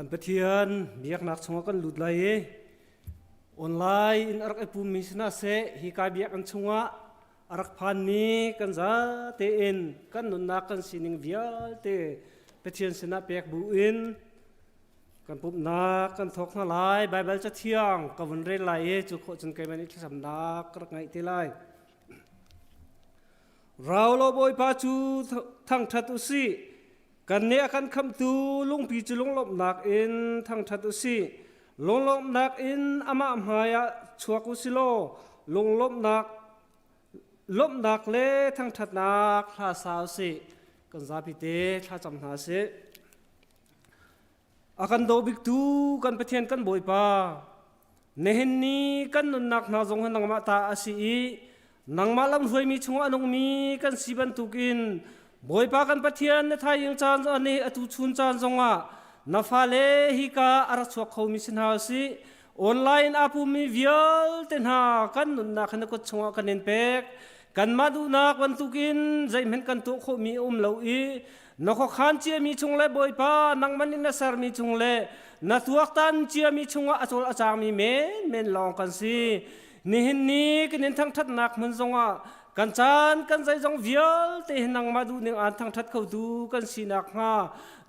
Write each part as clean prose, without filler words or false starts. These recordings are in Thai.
กันปะเทียนเบียกนักชงกันหลุดไหลออนไลน์อินอารักปูมิสนาเสฮิกาเบียกันชงอารักพันนี้กันจะเตอินกันนุนนักกันสินิงเบียเตปะเทียนสนาเปียกบูอินกันปุ๊บนักกันทกนาลายไบเบิลจะเที่ยงกับวันเรไลจุโคจนเกมันอิทธิสำนักรักไงเทไลเราโลบอยพาจูทั้งทัตุสีกันเนี่ยกันคำตูลุงปีจุลุงลบนักอินทั้งทัตุสีลุงลบนักอินอามาหายะชัวกุสิโลลุงลบนักเล่ทั้งทัดนักลาสาวสิกันซาพิเตลาจำนาสิอากันโดบิกตูกันประเทศกันบ่อยป่าเนหินนี้กันนุนนักนาจงหันนังมาตาอาศีนังมาลำหวยมีชงอนงมีกันสีบันทุกินบ่อยป่ากันประเทศในไทยยังจานอันนี้อตุชุนจานจงอ่ะนาฟาเลฮิกาอารัชวกเขามีสินหาสิออนไลน์อาภูมิวิลเต็นหากันนุนนักนักชงกันเน้นเป็กกันมาดูนักวันทุกินใจเหมือนกันตุเขามีเหลาอีนักขันเชียมีชงเล่บ่อยป่านังมันอินสารมีชงเล่นักตัวตันเชียมีชงอาจจะอาจารย์มีเมนลองกันสินี่เห็นนี้กันเห็นทั้งทัดนักมันจงอ่ะกันจานกันใจจงวิลเตะนังมาดูเนี่ยอันทั้งทัดเขาดูกันสีนักฮะ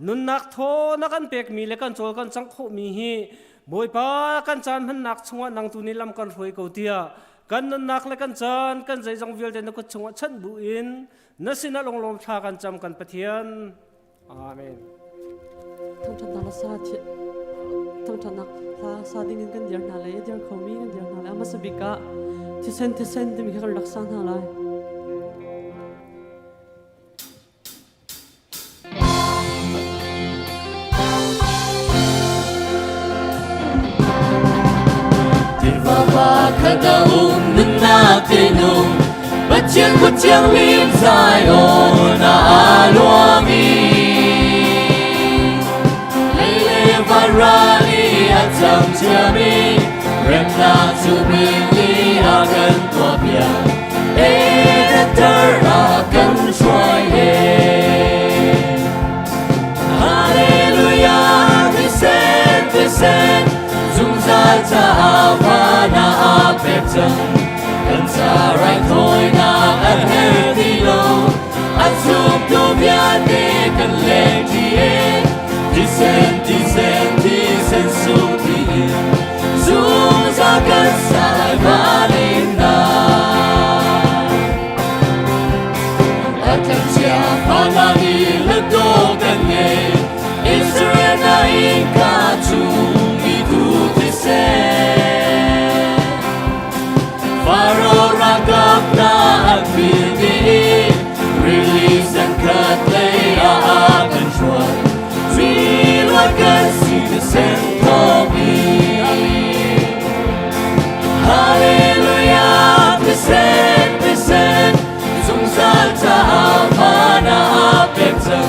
นุนนักโทนักกันเป็กมีเล็กกันโจกันจังเขามีฮีบ่อยป่ากันจานมันนักชงนังตัวนี้ลำกันรวยเขาเดียกันนุนนักเล็กกันจานกันใจจงวิลเตะนักชงชันบุอินนั่นสินะลงลมพากันจำกันปะเทียนอาเมนทั้งทันนักซาที่ทั้งทันนักลาซาดิ้งกันเดียร์นาเลยเดียร์เขามีกันเดียร์นาเลยอามาสบิกะที่เซนที่มีกันรักษาหน้าเลย bất chiến quốc chiang lim dài ô na lúa mi lê và ra li a chăm chia mi rem na chu mi li a gần tua bia e ter a gần xoay he hallelujah vi sen dung ra cha a na a pep chân cần xa rai thôi na ăn hết đi lâu ăn giúp tu bien đi cần lên đi sen xuống đi dung ra cần xa lại va lên na ở thân chia pha na đi lực đô cần nghề Israel na in ca chung đi tu đi sen Pharaoh ragap na ang pili Release and cut lay a control Feel what can see the send of me Hallelujah, present Dung sa cha alpha na apep chân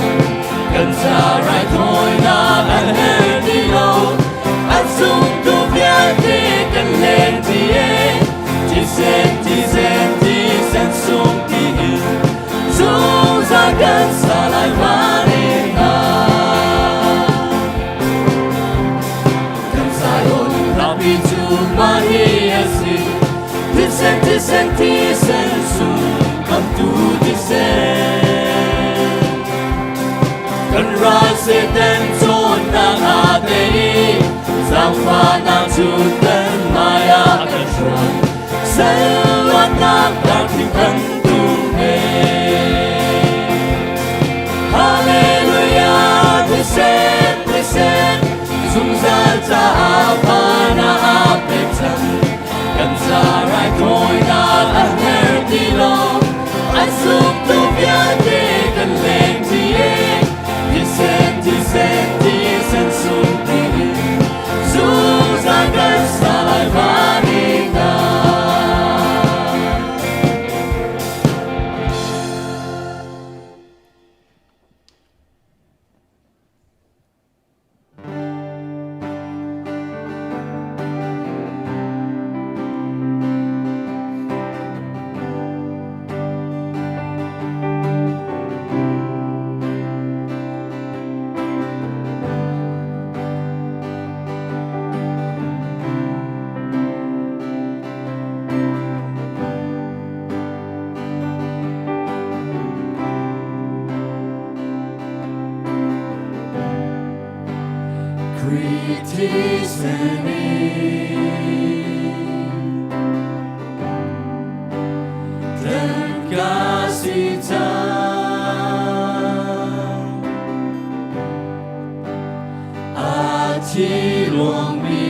Cần sa rai thôi na ăn hết đi lâu Ăn sung tu viết đi cần lên đi sen xuống đi dung ra gần xa lại va lên na cần sai ôn ra bi chu ma hi asi đi sen xuống cầm tu đi sen cần ra se ten chôn na a te giang pha na chu ten maya cần chuan Sân loạn nát đang thiên thần tu mê Hallelujah, present Dung ra cha alpha na apep chân Cần xa rai thôi na ăn hết đi lâu Anh giúp tu viết đi cần lên đi sen xuống đi Dung ra gần xa lại va đi na Dan kasih hati luang bi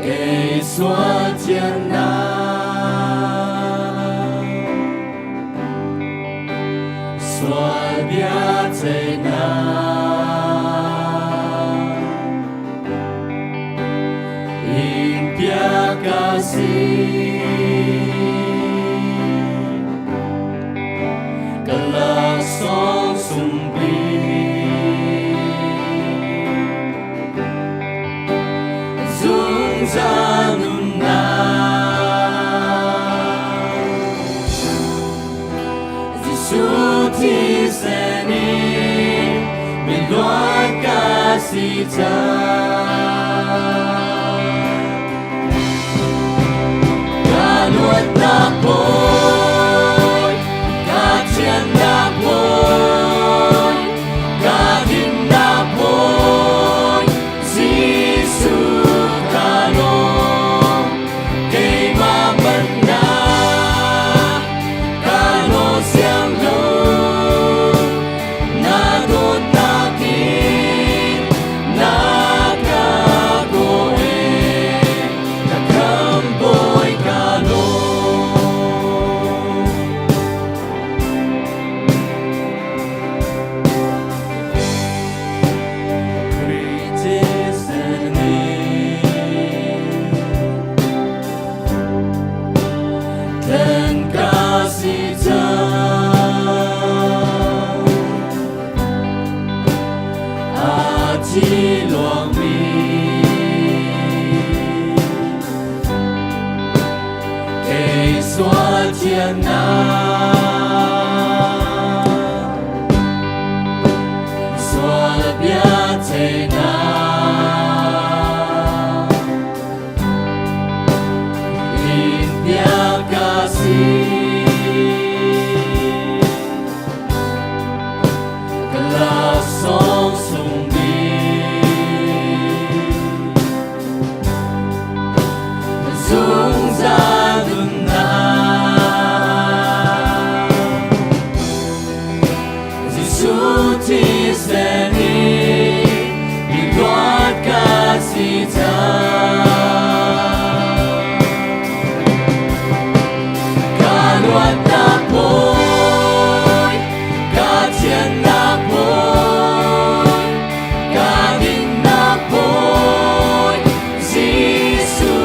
给所天南所别在南因别kasih Kelak song sumbi Dung zanun na Disuti seni Miluan kasih Galuat na boy Kajian na boy Gadin na boy Sisu kalong Kay mamana Kalo siyang lung Nadot nakin Nakagoe Nakamboy kalong Dan kasih hati luang bi给所天南所别在南因别kasih Kelak song sumbi Dung zanun na Disuti seni Miluat kasih Galuat na boy Kajian na boy Gadin na boy Sisu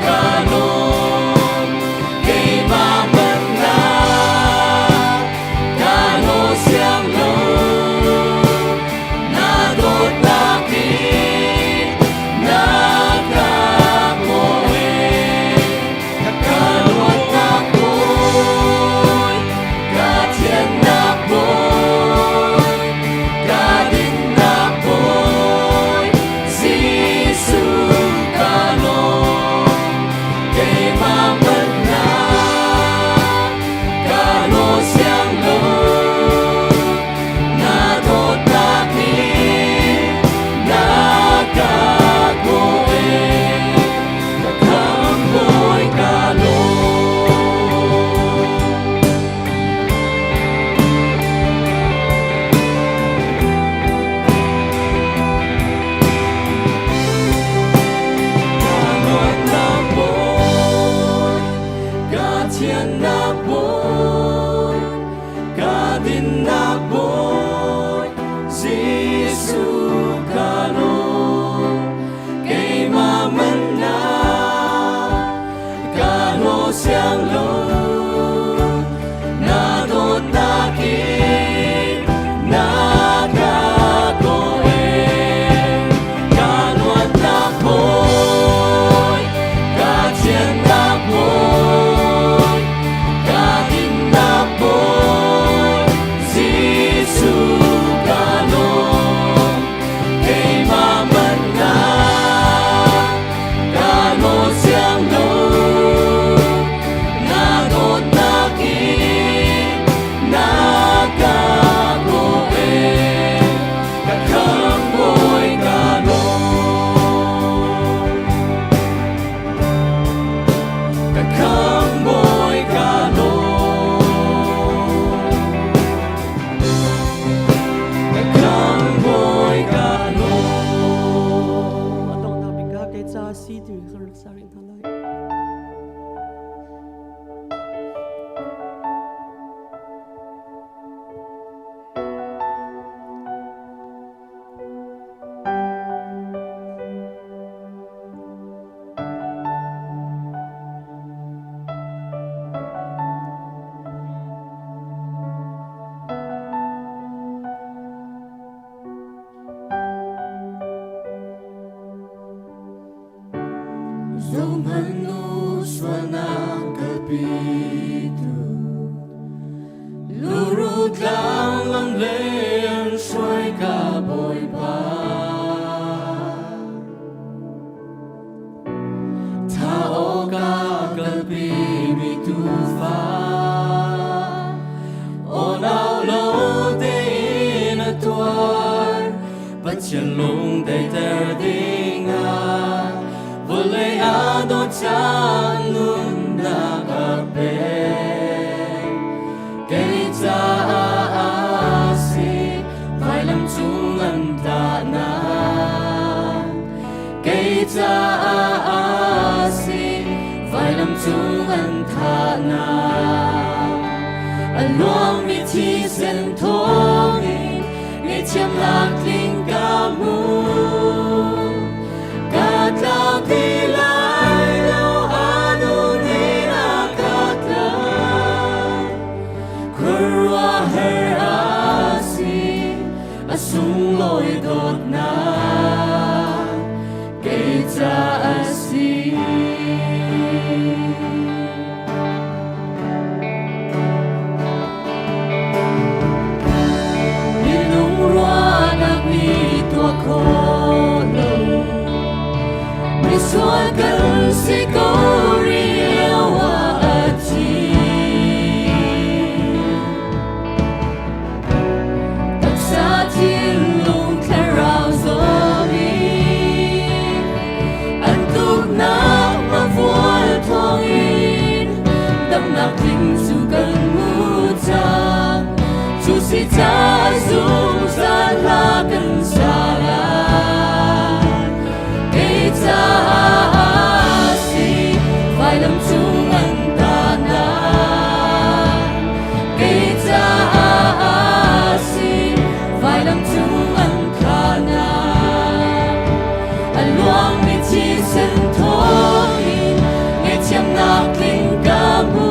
kalong Kay mamana Kalo siyang lung Nadot nakin Nakagoe Galuat na boy Kajian na boy Gadin na boy Sisu kalong Kay mamana Kalo siyang lung Nadot nakin Nakagoe Nakamboy kalong Galuat na boy Kajian na boy Gadin na boy Sisu kalong Kay mamana Kalo siyang lung Nadot nakin Nakagoe Galuat na boy Kajian na boy Gadin na boy Sisu kalong Kay mamana Kalo siyang lung Nadot Kakang mo'y kalong Kakang mo'y kalong Adong nabika kay cha si ti mi khar sa rin halay. Dẫu manu suanang kapitu Lurut lang lam leyan suay ka boy ba Tao ka kalpi mi tufa O nào lâu te in a tuar Bắt chân lung te ter dinga Boleh ado canun nakape Kita asi Vai lam tungan tanan Kita asi Vai lam tungan tanan Aluang mi thi sen thongin Ngay chiam lạc linh ca mu Katao tilay lo ano nila katlan Kurwa her asi asung loy dot na Keita asi Nilung ruanag nito ako Suagan si Korea ati Tập sa thiên lung kharao zomi Anh tục nạc mà vuol thong in Đâm nạc thinh su cần ngu trang Chu si cha dung sa la cần sa la Keita asi Vai lam tungan tanan Keita asi Vai lam tungan kanan Aluang mi chi sen thongin Ngay chiam nak linh ca mu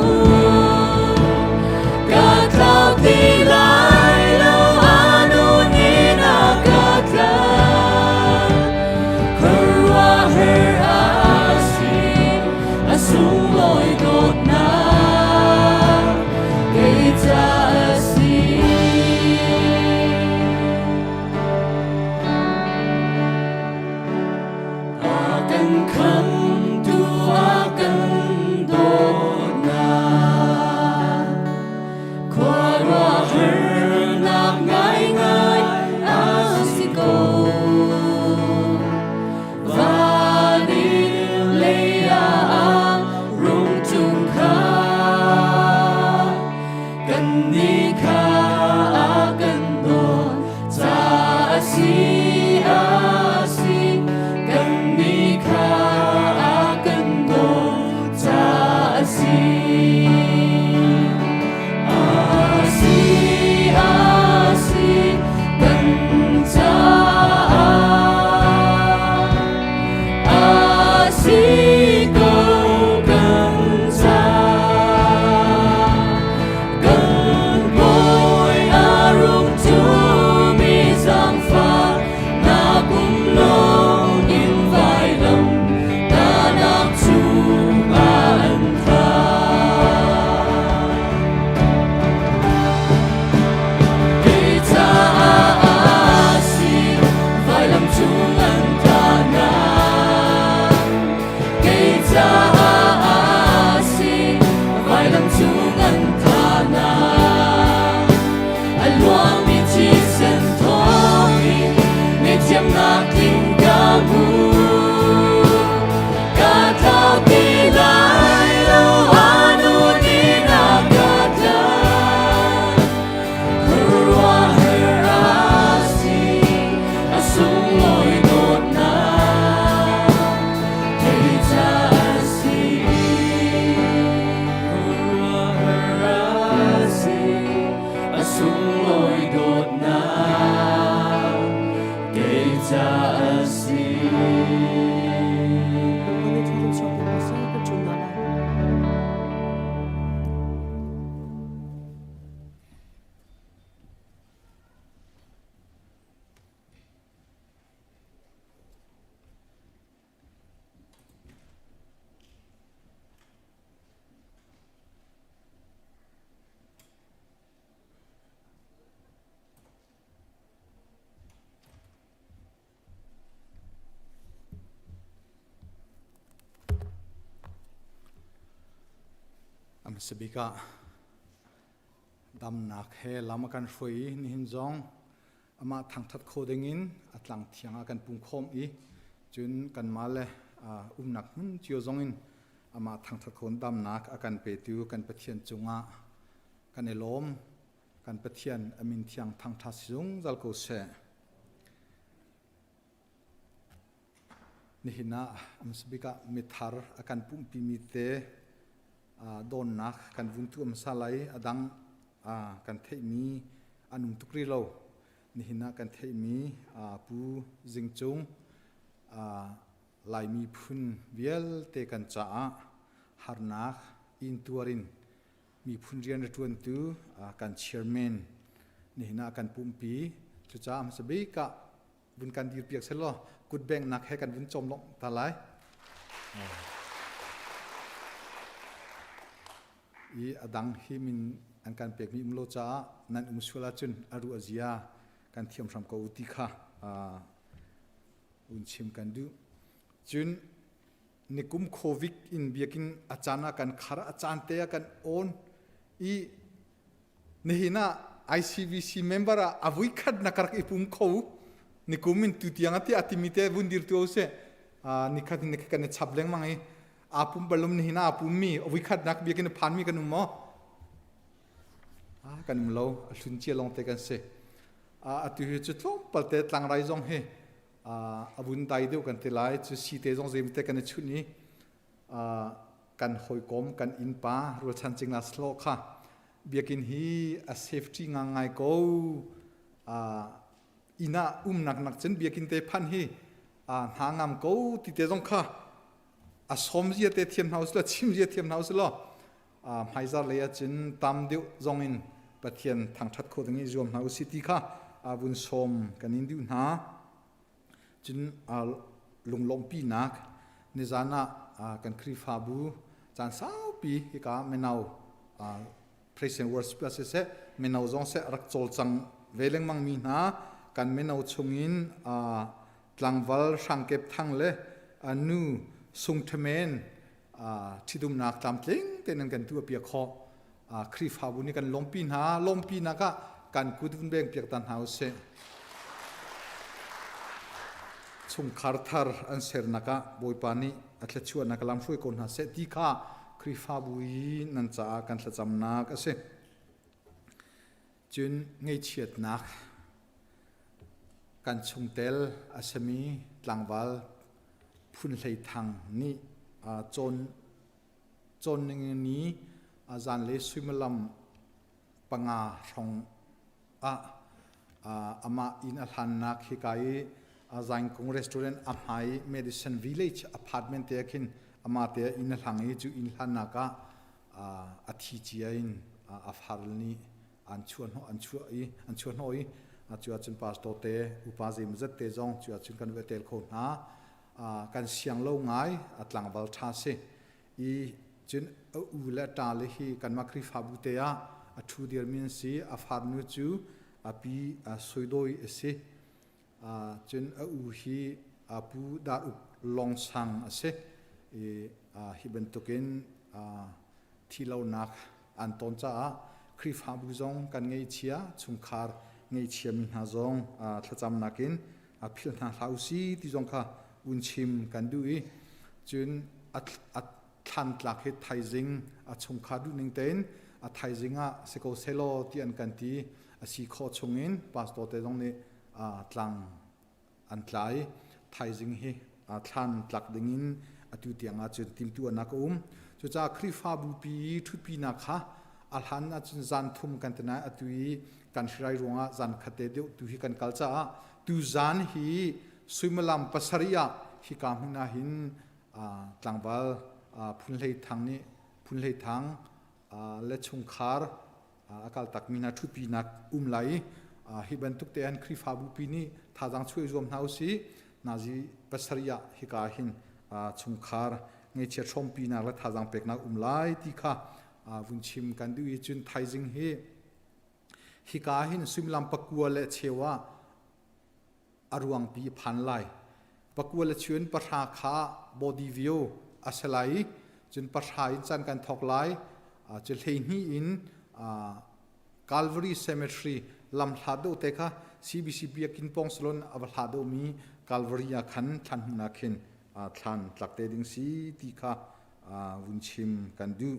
Amsabika damnak he lamakan hrui ni hin zong ama thangthat khodengin atlang thianga kan pungkhom I chun kan male umnak mun chio zongin ama thangthat khon damnak akan petu kan pathian chunga kan elom kan pathian amin thiang thangtha sung zalko se nihina amsabika mithar akan pumpi mite don nak kan vuntu amsalai adang kan thei mi anung tukri lo nihina kan thei mi pu jingchung lai mi phun vial te kan cha harnak in tuarin mi phun rian tuan tu kan chairman nihina kan pumpi chu cha amsabika bun kan dir piak selo good bank nak he kan bun chom long talai I adang hi min an kan pek mi umlo cha nan umsula chun aru azia kan thiam ram ko uti kha unchim kan du chun nikum covid in biakin achana kan khara achante kan on I nihina ICVC member avui khat nakar ipum kho nikumin tutianga ti atimite bundir tu se nikhat kan chableng mangai apum balum nihina apum mi avui khat nak biakin phan mi kan mo kan mlo alun che long te kan se atu hi chu tlom palte tlang rai jong he abun dai deu kan te lai chu si te jong zem te kan chu ni kan hoi kom kan in pa ro chan ching na slo kha biakin hi a safety nga ngai ko ina nak chen biakin te phan hi hangam ko ti te jong kha a som ji te thiam house la chim ji thiam house lo haizar le ya chin tam deu jong in pathian thang that kho dangi zom house city kha abun som kan in diu na chin lunglom pi nak ni zana kan khri fa bu chan sau pi hi ka menau present words plus se menau zong se rak chol chang veleng mang mi na kan menau chungin tlangwal sangkep thangle anu sungthmen thidum nak tamtling tenan kan tu pia kho khri fa bu ni kan lompi na ka kan kudun beng piak tan house chung kharthar an ser naka boipani atla chuan nakalam hrui kon ha se ti kha khri fa bui nan cha kan thla cham nak ase chun ngei chiat nak kan chungtel asami tlangwal phun hlei thang ni chon ni azan le suimalam panga rong ama in alhan nak hikai azang kong restaurant amhai medicine village apartment te khin ama te in hlangi chu in hlanaka athi chiain afharni anchuan hoi chua chun pastor te upazim zat te jong chua chun kan vetel kho na kan siang lo ngai atlang wal tha se I chun ula ta le hi kan makri fabu te a athu dir min si afharnu chu api soidoi ase chun hi apu da long sang ase hi ben token thilo nak anton cha khri fabu jong kan ngei chia chungkhar ngei chia mi ha zong thlacham nakin phil na hausi ti jong kha unchim kan dui chun at than tlak he thaizing chungkha du ning ten thaizinga seko selo ti an kan ti asi kho chungin pastor te jong ni tlang an tlai thaizing hi than tlak dingin atu tianga chun tim tu anak chu cha khri fa bu pi thu pi na kha alhan a chun zan thum kan tana atui kan shrai ronga zan khate deu tu hi kan kalcha tu zan hi suimalam pasaria hi ka huna hin tlangwal phunlei thang ni phunlei thang le chungkhar akal takmina thu pi nak lai hi ban tuk te an khri fa bu pi ni thajang chui zom hausi naji pasaria hi ka hin chungkhar ngei che thom pi na la thajang pek na lai ti kha vunchim kan du I chun thaizing hi ka hin suimalam pakua le chewa aruang pi phan lai pakua le chuan patha kha body view asalai chun patha in chan kan thok lai จะเลี้ยงนี่อินCalvary Cemetery ลำหาดูเตะค่ะ CBCB กินปองสลนอับหาดูมี Calvary ขันทันหุนักเห็นทันหลักเตดิงสีที่ค่ะวุนชิมกันดู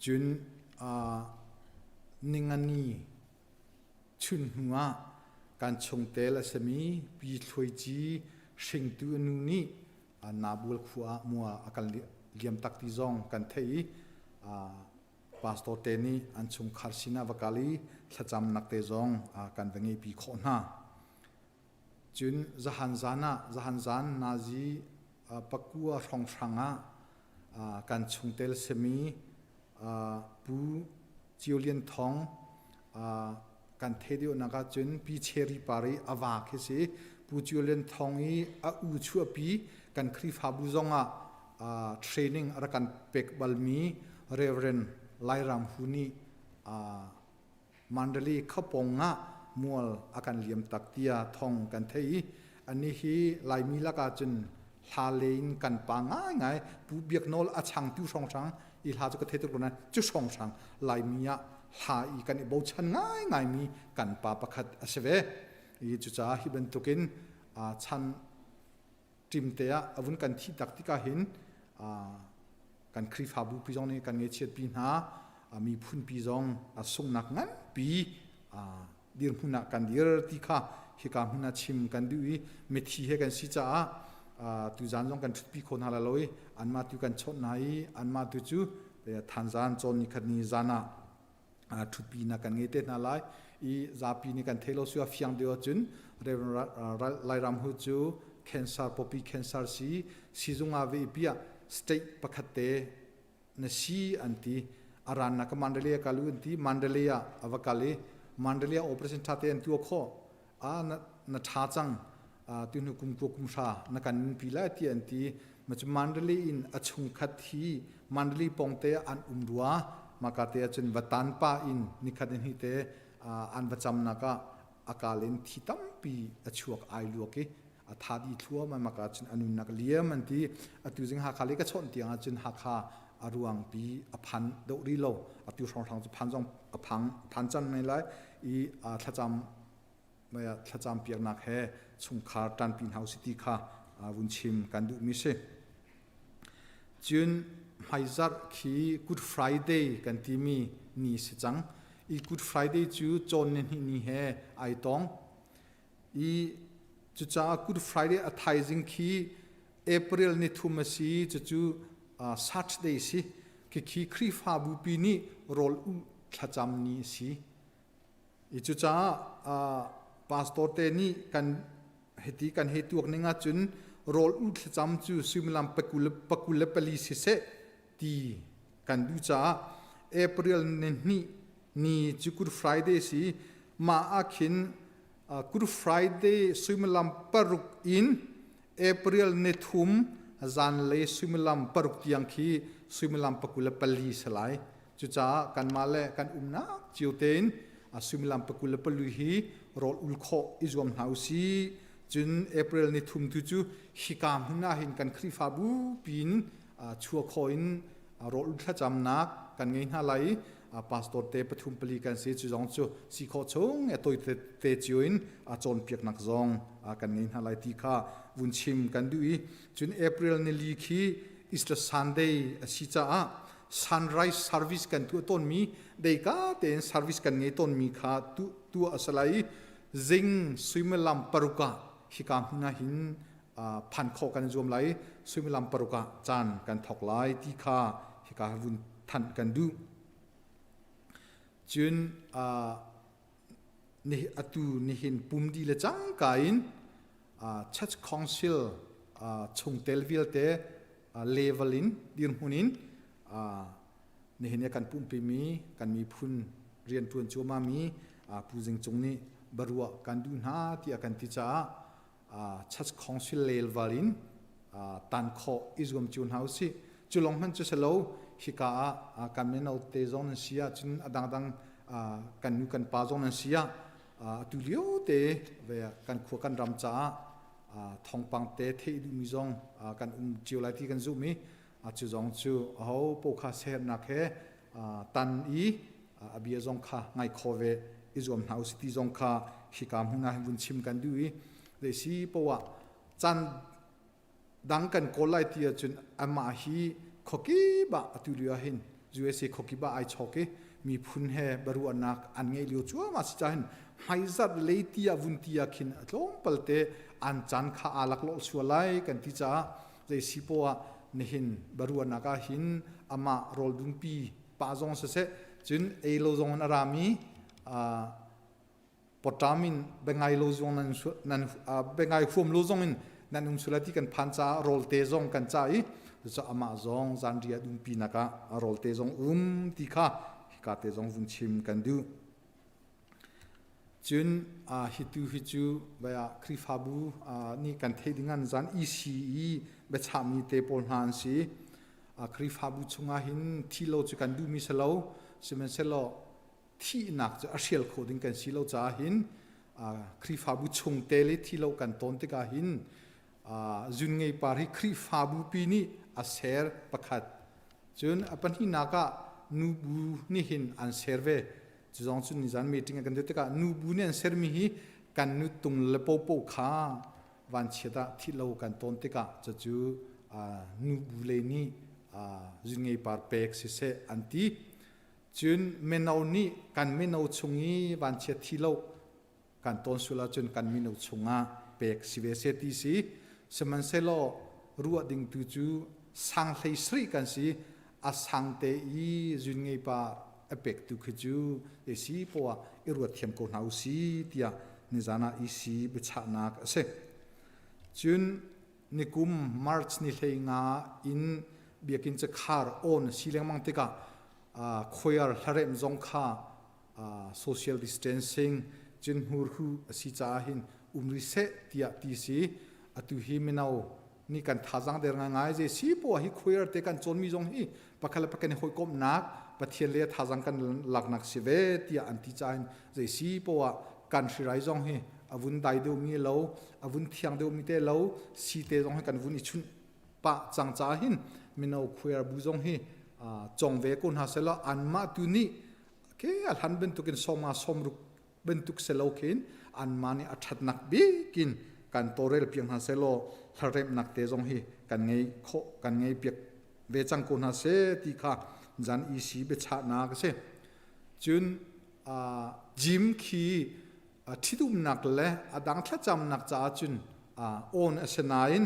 จุนนิงานีชุนหัวการชงเตลสมีปีถวยจีสิงตูนูนีนาบุลขัวมัวกันเลียมตักติจงกันเทยปาสโตเตนีอันชงคาร์ซินาวกาลีขจำนักเตจงกันเวงปีโคนาจุนจะหันจานนาจีปักัวรองชังการชงเตลสมีปูจิโอเลียนทองกันเทเดียวนักจุนปีเชอรีปารีอาวาเคสิปูจิโอเลียนทองอีอูชัวปีกันครีฟาบุจงเทรนนิ่งรักันเป็กบัลมีเรเวรนไลรามฮูนีมันเดลีขปงมัวอากันเลียมตักเตียทองกันเทยอันนี้ฮีไลมีละกาจุนฮาเลนกันปางง่ายปูเบียกโนลอาชังติวสองชังอีลาจุกเทตุกนั้นจุสองชังไลมีอะหาอีกันอีโบชันง่ายมีกันปาประคัดอาเสเวอีจุจ้าฮิบันตุกินชันจิมเตียอวุนกันที่ตักที่กาเห็นกันครีฟาบูปีจงนี้กันเงเชียดปีนามีพุ่นปีจงส่งนักงั้นปีเดียร์พุ่นนักกันเดียร์ที่ข้าเฮกาพุ่นนักชิมกันดูอีเมทีเฮกันสิจ้าตุจานจงกันทุกปีคนฮาลาลอยอันมาตุกันชดไหนอันมาตุจูทันจานจนนิคันนิจานะทุกปีนักกันเงเตนาไลอีจาปีนี้กันเทโลสัวฟิยังเดียวจุนเรไลรำหูจูcancer popi cancer si zunga ve pia state pakhatte na si anti aran na mandalia kalu anti mandalia avakale mandalia operation thate antu kho na tha chang tinu kum ko kum sha na kan pila ti anti mach mandali in achung khat hi mandali pongte an umdua makate achun vatan pa in nikhaden hi te an vacham na ka akalin thitam pi achuak ai luokeทาดีทั่วมันมากระจุนอนุนักเลี้ยมันที่ตัวจึงหาคาลิกชนที่อาจุนหาคาอารวงปีอพันดอกริโลตัวสองทางจะพันจงอพังพันจันไม่ไรอีถ้าจำไม่ถ้าจำเปียกนักแห่สุงคาตันปีนเฮาสิติค่ะวุนชิมกันดูมิเซจุนไฮซัร์คีกูดฟรายเดย์กันที่มีนี่สิจังอีกูดฟรายเดย์จูโจนนี่แห่ไอตองอีจุดจ้า Good Friday อัฐายจิงคี April นี่ทุ่มสีจุดจูSaturday สิคีครีฟาบูปีนี้โรลอุขจำนี้สิอีจุดจ้าพาสตอร์เตนี่กันเหตุวกนึงจุนโรลอุขจำจูซิมลัมปกุลเปลีสิเซตีกันดูจ้า April นี่จู Good Friday สิมาอาคินGood Friday สุมลัมปรุกอิน April เนทุมจันเลสุมลัมปรุกที่ยังคีสุมลัมปกุลปลีสลายจุจ้ากันมาเลกันนักจิวเตนสุมลัมปกุลปลีฮีโรลอุลโคอิจวมฮาวซีจุน April เนทุมตุจูฮิกามหุนาหินกันคริฟาบูปินชัวโคอินโรลอุลขจำนักกันเงินฮาไลพาสตอร์เตปทุมปลีกันเสียจุจงจูสิโคชงตัวเตจิวินจนเปียกนักจงกันเงินฮาไลติค่ะวุนชิมกันดูอีจุน April นี่ลีคีอิสต์ซันเดย์สิจ้า sunrise service กันตัวต้นมีเด็กเต้น service กันเงี้ยต้นมีค่ะตัวอาศัยจิงสุมลัมปรุกะฮิกามหุนาหินพันโคกันจวมไหลสุมลัมปรุกะจานกันถกไหลที่ค่ะฮิกาวุนทันกันดูจุนนี่นี่เห็นปุ่มดีละจังกันChurch Council ชงเทลวิลเตเลเวลินดินหุนินนี่เห็นกันปุ่มปีมีกันมีพุ่นเรียนพุ่นชัวมามีผู้จิงจงนี้บรัวกันดูหน้าที่กันที่จะChurch Council เลเวลินตันโคอิสกมจุนเฮาสิจุลงมันจะสโลฮิกากันเมนเอาเตจงนันเสียจุนดังกันนูกันปาจงนันเสียตุเลียวเตเวกันขัวกันรำจ้า ทองปังเตเทดูมิจงกันจิวไลที่กันซุมีจูจงจูเขาปกขาเสียนักเฮตันอีอบีจงค่ะไงโคเวอิจอมหาสติจงค่ะฮิกามหุนาบุญชิมกันดูอีเดซีปวะจันดังกันโกไลที่จุนอามาฮีขกิบะตุเรียหินจูเอซีขกิบะไอชอเกมีพุนเฮบรูอันนักอันเงยเลียวชัวมาสิจาหินไฮซัดเลตียวุนตียขินลงปลเตอันจันข้าอาลักโลชัวไลกันที่จ้าเดซีปวะเนหินบรูอันนักหินอามาโรลดุงปีปาจงเสจุนเอโลจงนารามีปตามินเบงไงโลจงนั้นเบงไงฟุมโลจงอินนั่นสุลที่กันพันจ้าโรลเตจงกันจ้าอีจะอามาจงจันเรียดุงปีนักโรลเตจงติข้าฮิกาเตจงฟุนชิมกันดูจุนฮิจูเบียคริฟาบูนี่กันเทดิงันจันอีซีเบชามีเตปอนฮันซีคริฟาบูชงาหินที่เราจะกันดูมิสโลสมัยเสโลที่นักจะอาเซียลโคดิงกันสิโลจ้าหินคริฟาบูชงเตลิที่เรากันต้นติกาหินจุนไงปาริคริฟาบูปีนี้อาเซอร์ประคัดจุนปัญหานักนูบูนี่หินอันเซอร์เวจุดจุนนิจานมีติงกันเด็กๆนูบูนี่อันเซอร์มีฮีกันนุตุงเลปโปข้าวันเชดาที่เรากันต้นติกาจะจูนูบูเลนี่จุนไงปาร์เปกสิเซอันที่จุนเมนเอานี่กันเมนเอาชงงี้วันเชดที่เรากันต้นสุลาจุนกันเมนเอาชงอ่ะเปกสิเวเซติสีสมันเซโลรัวดิ่งตูจูสังเลสรีกันสิอาสังเตอีจุนไงปาเอเปกตุขจูเอซีปัวอิรัวเทียมโกนาอุสีที่อ่ะนิจานาอีซีบุษนักเสจุนนิกุมมาร์ชนิเลงาอินเบียกินจะคาร์ออนสิเลงมังติกาคอยร์ฮาร์เรมจงคาsocial distancing จุนฮูร์ฮูสิจ้าหินริเซที่อ่ะที่สีอตุฮิมินเอานี่กันท้าจังเดินง่ายๆเจสิปัวฮิคอยร์เตกันจนมีจงฮีปักเลปักกันหอยกบนักปะเทียนเลียท้าจังกันหลักนักสิเวที่อันที่ใจเจสิปัวกันสิไรจงฮีอาวุธได้เดียวมีเลวอาวุธเทียงเดียวมีเตเลวสีเตจงให้กันวุธอิชุนปะจังจ้าหินมินเอาคอยร์บุจงฮีจงเวกุนหาเสลอันมาตุนี่แค่หันเป็นตุกินสมาสมรุกเป็นตุกเสลาขินอันมานี่อัฐนักบีกินกันโตเรลเพียงหาเซโลทาเรมนักเตจงฮีกันไงโคกันไงเปียกเวจังกุนหาเสติข้าจันอีสีเบชานักเสจุนจิมคีที่ดุมนักเละดังทัดจำนักจ้าจุนโอนเสนาอิน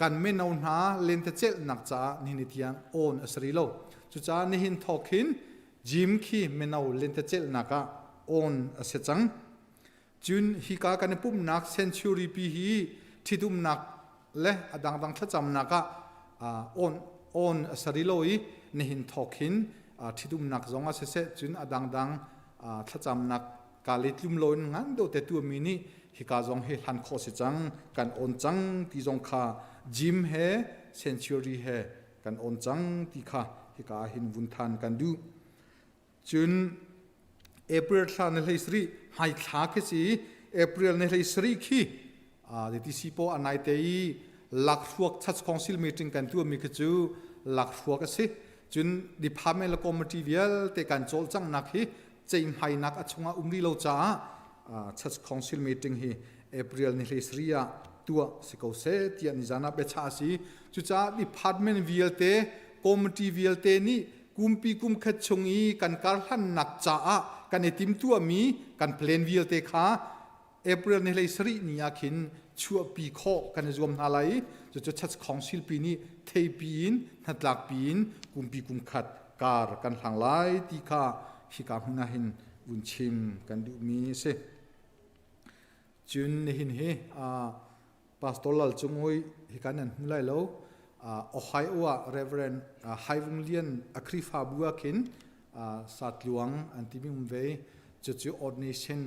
กันไม่นาวนาเลนเตเจลนักจ้านี่นิทยังโอนเสรีโลจุจ้านี่หินทอกินจิมคีไม่นาวเลนเตเจลนักโอนเสจังจุนฮิกากันปุ่มนักเซนชูรีปีฮีที่ดุมนักเละดังทัดจำนักโอนเสรีโลอีนี่หินทอกินที่ดุมนักจงอาเสจุนดังทัดจำนักกาลิตลุมลอยงั้นโดแต่ตัวมินิฮิกาจงเฮลันโคสิจังกันอนจังที่จงคาจิมเฮเซนชูรีเฮกันอนจังที่คาฮิกาหินวุนทันกันดูจุนเอพริลทานในสรีให้ขาเกสีเอพริลในสรีคีเดติซิโปอันไหนเตยหลักฟวกชัดคอนซิลมีติงกันตัวมีกจูหลักฟวกสิจุนดิพาร์เมนต์คอมมิตี้เวลเตกันโจลจังนักฮีเจมไฮนักอัชงารีโลจ้าชัดคอนซิลมีติงฮีเอพริลในสรีตัวสิกาเซที่นิจานาเบชาสีจุจ้าดิพาร์เมนต์เวลเตคอมมิตี้เวลเตนี่กุมปีกุมขัดชงอีกันการหันนักจ้ากันเอติมตัวมีกันเพลนเวลเตขาเอพริลในสรีนี่ยาขินชัวปีโคกันจวมอะไรจะชัดคอนซิลปีนี้เทปีนนัดหลักปีนกุมปีกุมขัดการกันหลังไล่ที่ข้าฮิกาหุนาหินวุนชิมกันดูมีเสจุนหินเฮพาสตอลจงอยฮิกานันมุไลโลโอไฮโอเรเวรนไฮวุงเลียนอัคริฟาบัวคินสัตว์หลวงอันที่มีมุมเวจุดออร์เนชั่น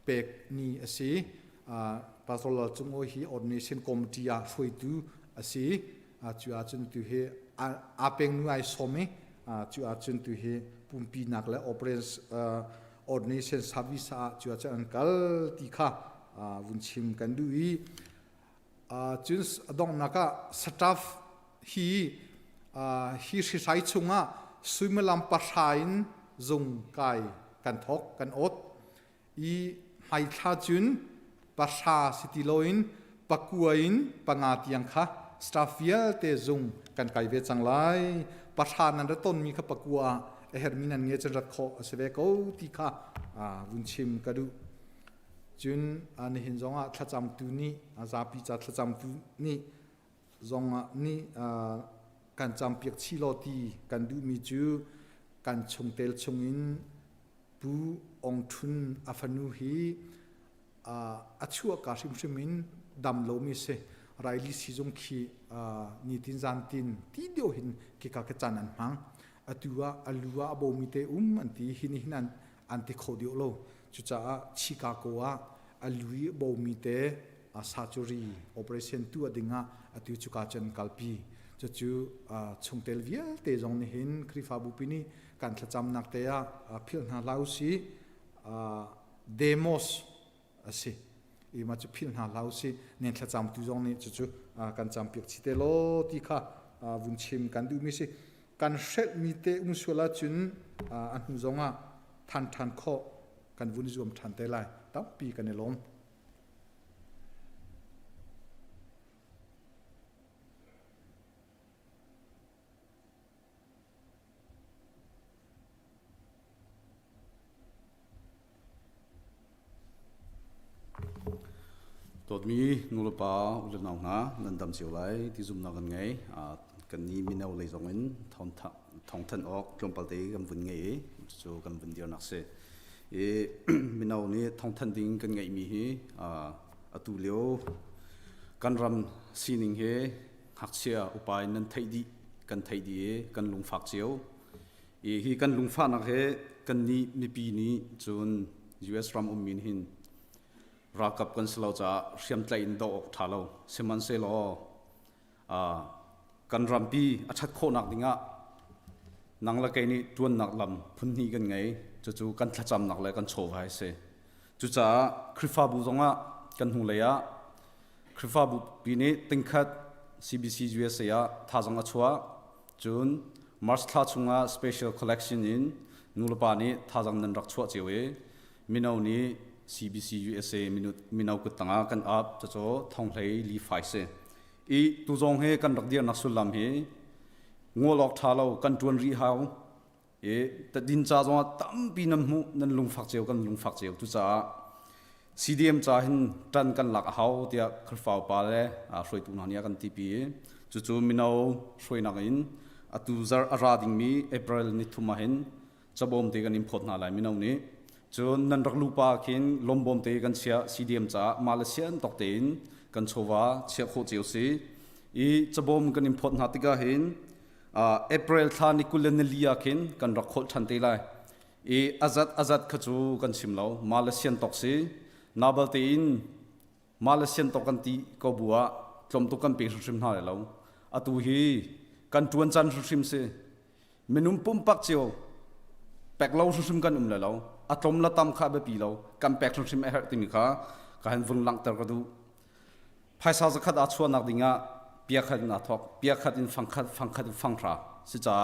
เปกนี่สิพาสตอลจงอยฮีออร์เนชั่นคอมมิตี้ช่วยดูสิจูอาจุนตุเฮอาเป็งนุไอสอมจูอาจุนตุเฮปุ่มปีนักและออเปเรสออร์เนชั่นซาวิสจูอาจุนกัลติค่ะวุนชิมกันดูอี จุนดงนักสตาฟฮีฮีสิใช้ชงสุยมลำปัสายนจงไกกันทกกันอดอีไม่ท่าจุนปัสาสิติโลอินปักวยนปังอาติยังค่ะสตาฟเยลเตจงกันไกเวจังไลปัสานันต้นมีขปักวาเฮร์มินันเงจันรักโคเสเวโกติค่ะวุนชิมกระดูจุนอันเห็นจงทัดจำตุนี้อาซาปิจัดทัดจำตุนี้จงนี้การจำเปียกชิโลตีการดูมีจูการชงเตลชงอินปูองทุนอาฟานูฮีอัชัวกาชิมชิมินดำโลมิเซไรลิซิจงคีนิตินจันตินที่เดียวเห็นกิกากจันนันมังอตัวอลัวอบมิเตอันที่หินหินันอันที่โคดิโอโลจุจ้าชิคาโกะอลุยอบมิเตซาจูรีโอเปอเรชั่นตัวดิ่งอตัวจุกาจันกัลปีจู่ชงเตลเวียเตจงนี่เห็นคริฟาบุปินีการทจำนักเตะพิลนาลาวซีเดโมสสิอีมาจุพิลนาลาวซีเนี่ยทจำตุจงนี่จู่การจำเปียกชิเตโลที่ค่ะวุนชิมกันดูมิสิการเซตมีเตอุสวลาจุนอันมุจงทันข้อกันวุนรวมทันเตลัยตั้งปีกันในลมตัวมีนุลปาอุลนาวนานันดำเสียวไหลที่ซุ่มนากันไงกันนี้มีแนวเลยจงเงินทองทันออกจงปฏิกันวุ่นไงจู่กันวุ่นเดียวนักเสียมีแนวนี้ทองทันดิ้งกันไงมีอตุเลียวกันรำซีนิงเฮหักเสียอุปายนั้นไทยดีกันไทยดีกันลุงฝากเสียวฮีกันลุงฝากนักเฮกันนี้มีปีนี้จน US รำมินหินรักกับกันสลาวจะเชื่อมใจอินโดออกทาเราเสมันเซลกันรำปีอาชัดโคนักดิ่งนังละแกนี่จวนนักลำพุ่นนี้กันไงจู่กันทัดจำนักเลยกันโชว์ไว้เสจู่จ้าคริฟาบุจงกันหงเลยคริฟาบุปีนี้ติงคัด CBC USA ท่าจังชัวจนมาร์สท่าชุงSpecial Collection in นูลปานี้ท่าจังนันรักชัวเจียวมินาวนี้CBC USA มินาวกุตังกันอับจะโจท่องเลยลีไฟเซอีตุจงเฮกันรักเดียนักสุลามเฮงัวหลอกทาเรากันจวนรีฮาวแต่ดินจ้าจงตั้มปีน้ำหูนั่นลุงฝักเจียวกันลุงฝักเจียวตุจ้า CDM จ้าหินตันกันหลักฮาวเดียครฟ้าปาเลช่วยตุนหานี้กันทีปีจู่มินาวช่วยนักอินตุจาราดิงมีเอพริลนิทุมาหินจะบ่มเตกันอิมพอร์ตนาไลมินาวนี้จนนันรักลูปาคินลมบอมเตกันเชีย CDM จ้ามาเลเซียนตกเตนกันโชวาเชียโคเจียวซีอีจะบ่มกันอิมพอร์ตนาติกาหินเอพริลท่านิคุเลนเลียคินกันรักโคทันเตไลอีอาจัดขจูกันชิมเรามาเลเซียนตกซีนาบัลเตนมาเลเซียนตกกันตีก็บัวจมตุกันเปียสุชิมหาเลยเราอตุฮีกันจวนจันสุชิมซีเมนุมปุ่มปักเจียวแปกเราสุชิมกันเลยเราอัตลมละตามข้าเบปีเรากันแปกสุชิมเอฮติมิข้าการวุ่นลังตะกระดูภายสาวจะขัดอาชวนนักดิ่งเปียขัดนาทอกเปียขัดอินฟังราสิจ้า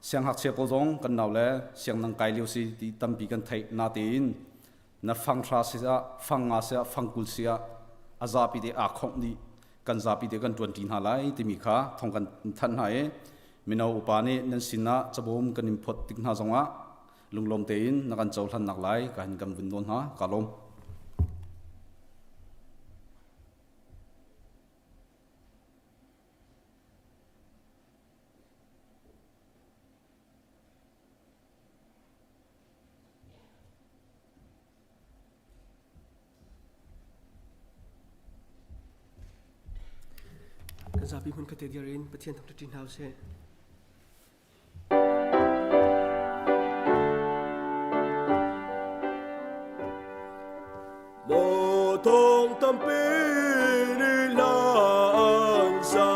เสียงหักเสียโปจงกันเอาเลยเสียงนังไกเลียวซีที่ตั้มปีกันไทยนาตีนนับฟังราเสียฟังอาเสียฟังกุลเสียอาซาปีเดอาคงนี้กันซาปีเดกันจวนจีนหาไลติมิข้าทองกันทันหายมินาอุปานีนันสินะจะบ่มกันอิมพอติกนาจงะลุงลมเตอินนักการเจ้าทันนักไลกันกันวินโดนฮะกาลมกันซาบีหุ่นคาเตเดียรินประเทศทางตุจินเฮาเซ่โมทองตัมปีนิลังซา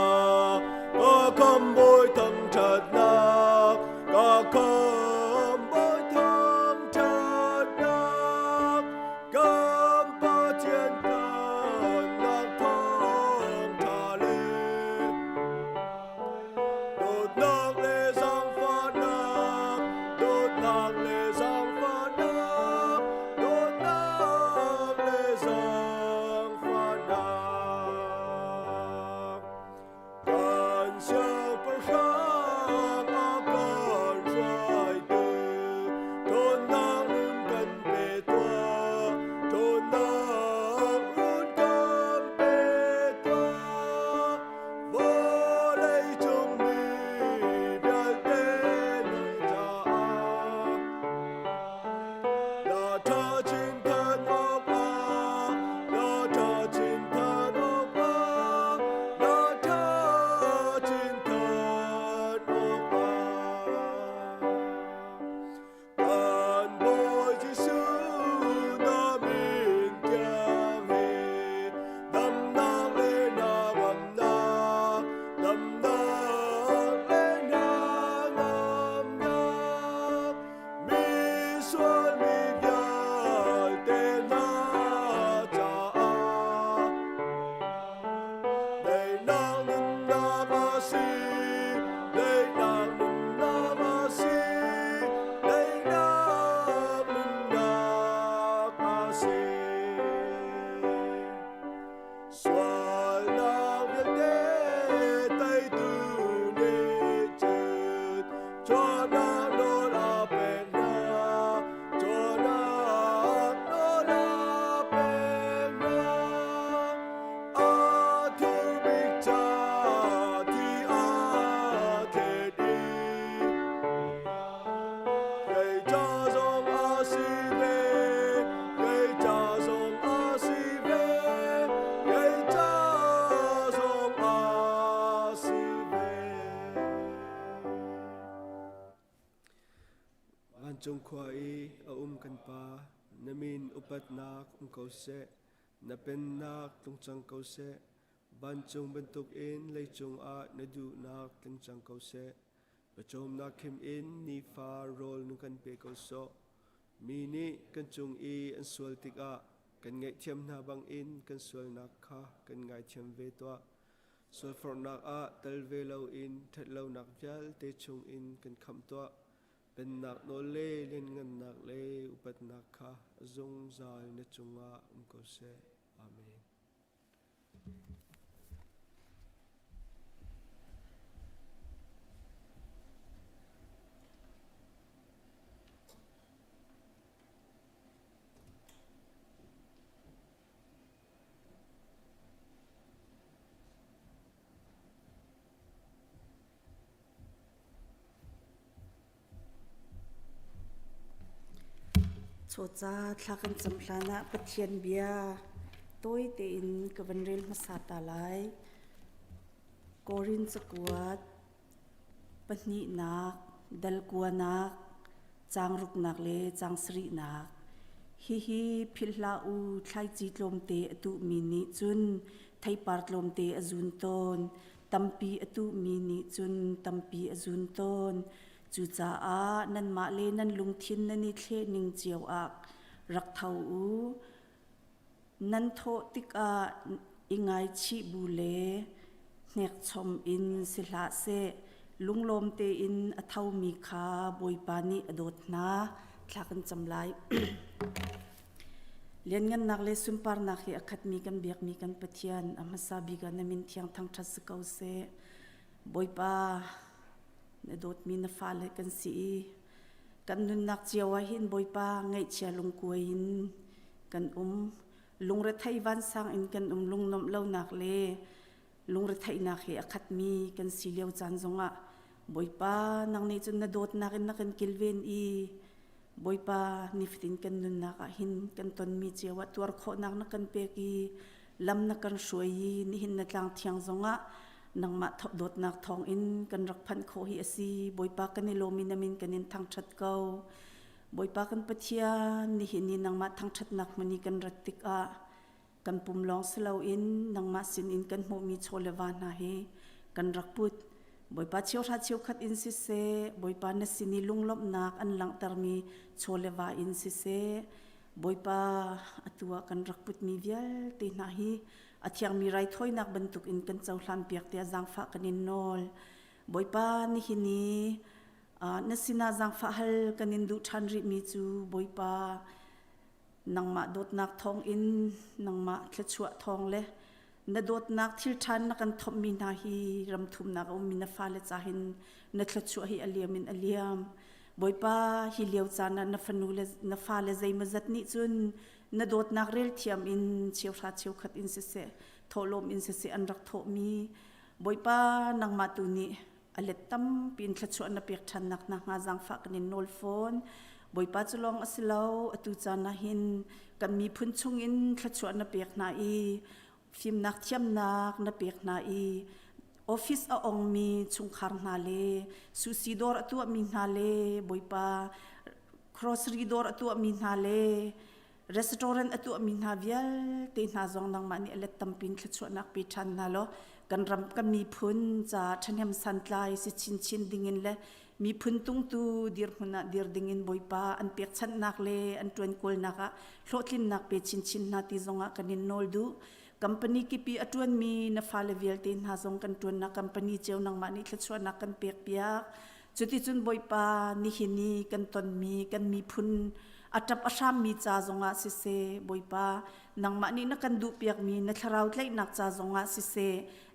กะคำบอยทั้งชัดนักกะคำบอยทั้งชัดนักกำปะเจียนกันนักทอง Chung khwai a kan pa namin upat nak kau se na pen nak tung chang kau se ban chung bentuk in lei chung a na du nak tung chang kau se pachom nak khim in ni fa rol nu kan pe kau so mi ni kan chung i an sual tik a kan ngai thiam na bang in kan sual nak kha kan ngai thiam ve to sual for nak a tel ve lo in that lo nak jal te chung in kan kham toเป็นนักโนเล่เล่นเงินนักเล่อุปัตนักค่ะจงใจในจงอาก็เสอาเมนโซจ้าทากันจำพลานะปะเทียนเบียตัวเตินกับวันเรียนมาสาตาไลกอรินสกวดปนินักดัลกัวนักจางรุกนักเลจางสรีนักฮิพิลาอูไทยจีตลมเตอตุมินิจุนไทยปาร์ตลมเตอจุนตนตัมปีอตุมินิจุนตัมปีอจุนตนจูจ้าอานันมาเลนันลุงทินนันนิเทนิงเจียวอักรักเท่าอูนันโทติกาอิงไงชีบูเลเนกชมอินสิลาเซลุงลมเตอินอเท่ามีคาบอยปานิอดดนาทากันจำไลเลียนกันนักเลสุมปาร์นักอคัดมีกันเบียกมีกันปะเทียนอามาซาบิกันนมินเทียงทางทัศเกาเซบอยปาในโดดมีนฟ้าเลยกันสีกันนุนนักเจียวหินบอยปาไงเชียลงกวยหินกันลุงระไทยวันสร้างอินกันลุงนมเล่านักเลลุงระไทยนักอคัดมีกันสีเลียวจันทรงะบอยปานังในจนนโดดนักกันกิลเวนอีบอยปานิฟตินกันนุนนักหินกันตนมีเจียวตัวโคนักกันเปกีลำนักกันสวยนี่หินนักลางเทียงทรงะนังมาทบดนักทองอินกันรักพันโคฮิอซีบอยปากันในโลมินามินกันอินทางชัดเกาบอยปากันปะเทียนี่หินนี่นังมาทางชัดนักมันนี่กันรัติกากันปุ่มลองสลาวอินนังมาสินอินกันโมมีโชเลวานาเฮกันรักพุดบอยปาเชียวทัดเชียวขัดอินสิเซบอยปานสินีลุงลบนักอันหลังตารมีโชเลวาอินสิเซบอยปาตัวกันรักพุดมีเวียลตีนาฮีอาทิยงมีไรถ้อยนักบรรทุกอินกันเจ้าหลานเปียกเตียจังฟ้ากันอินนอลบอยปานี่หินีนสินาจังฟ้าฮัลกันอินดูชันริมีจูบอยปานังมาโดดนักทองอินนังมาเทชัวทองเล่ na dot nak thil than na kan thom mi na hi ram thum na mi na fa le cha hin na thla chu hi aliamin aliam boipa hi leo chana na fanu le na fa le zai mazat ni chun na dot nak rel thiam in cheu tha cheu khat in se tholom in se an rak tho mi boipa nang ma tu ni alet tam pin thla chu na pek than nak na nga jang fa kan nol phone boipa chulong asilo atu chana hin kan mi phun chung in thla chu na pek na i phim nak thiam nak na pek na i office a ong mi chung khar na le susi dor atu mi na le boipa grocery dor atu mi na le restaurant atu mi na vial te na zong nang mani alet tampin thla chu nak pi than na lo kan ram kan mi phun cha thanem san tlai si chin dingin le mi phun tung tu dir huna dir dingin boipa an pek chan nak le an tuen kol naka hlotlin nak pe chin na ti zonga kanin nol du company ki pi atuan mi na fale vial tin ha zong kan tuan na company cheu nang mani thla chu nak kan pek piak chuti chun boipa ni hini kan ton mi kan mi phun atap asam mi cha zonga si se boipa nang mani na kan du piak mi na tharau tlai nak cha zonga si se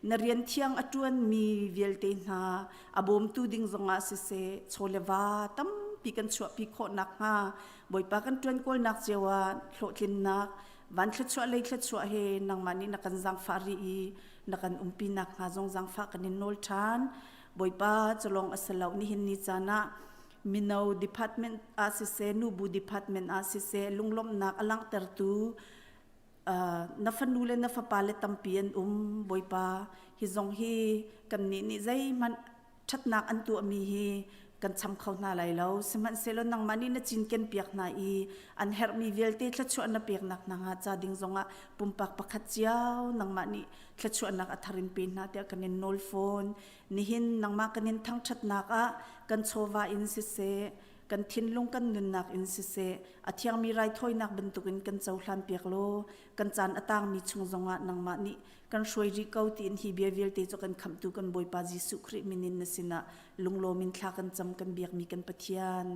na rian thiang atuan mi vial te na abom tu ding zonga si se cholewa tam pi kan chua pi kho nak ha boipa kan tuan kol nak chewa hlotlin nak van thla chua lei thla chua he nang mani na kan jang fari i na kan umpi nak nga jong jang fa kan nol than boipa cholong asalau ni hin ni chana minau department asise nu bu department asise lunglom nak alang tertu na fanule na fapale tampian boipa hi zong hi kan ni zai man that nak an tu mi hi kan cham khau na lai lo siman selo nang mani na chin ken piak na i an her mi velte thla chu na pek nak na nga cha ding zonga pumpak pakhat chiao nang mani thla chu nak atharin pe na te kan nol phone ni hin nang ma kanin thang that nak a kan chowa in se kan thin lung kan nun nak in se athiang mi rai thoi nak bentukin kan chauhlan pek lo kan chan atang mi chung zonga nang mani kan shoi ri kau ti in hi bia velte chu kan kham tu kan boipa jisu khri minin na sina lunglo min thla kan cham kan biak mi kan pathian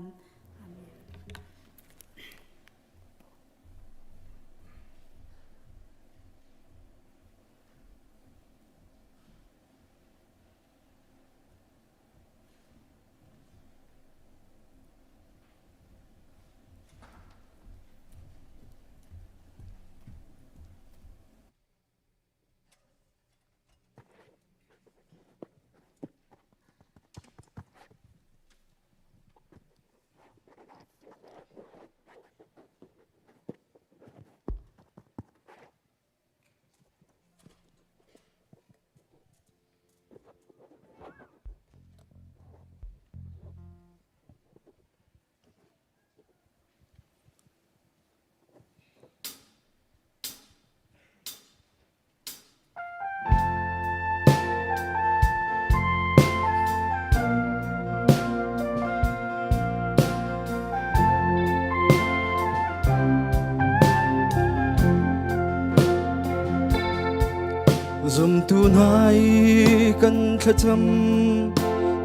Zum tunai kan thacham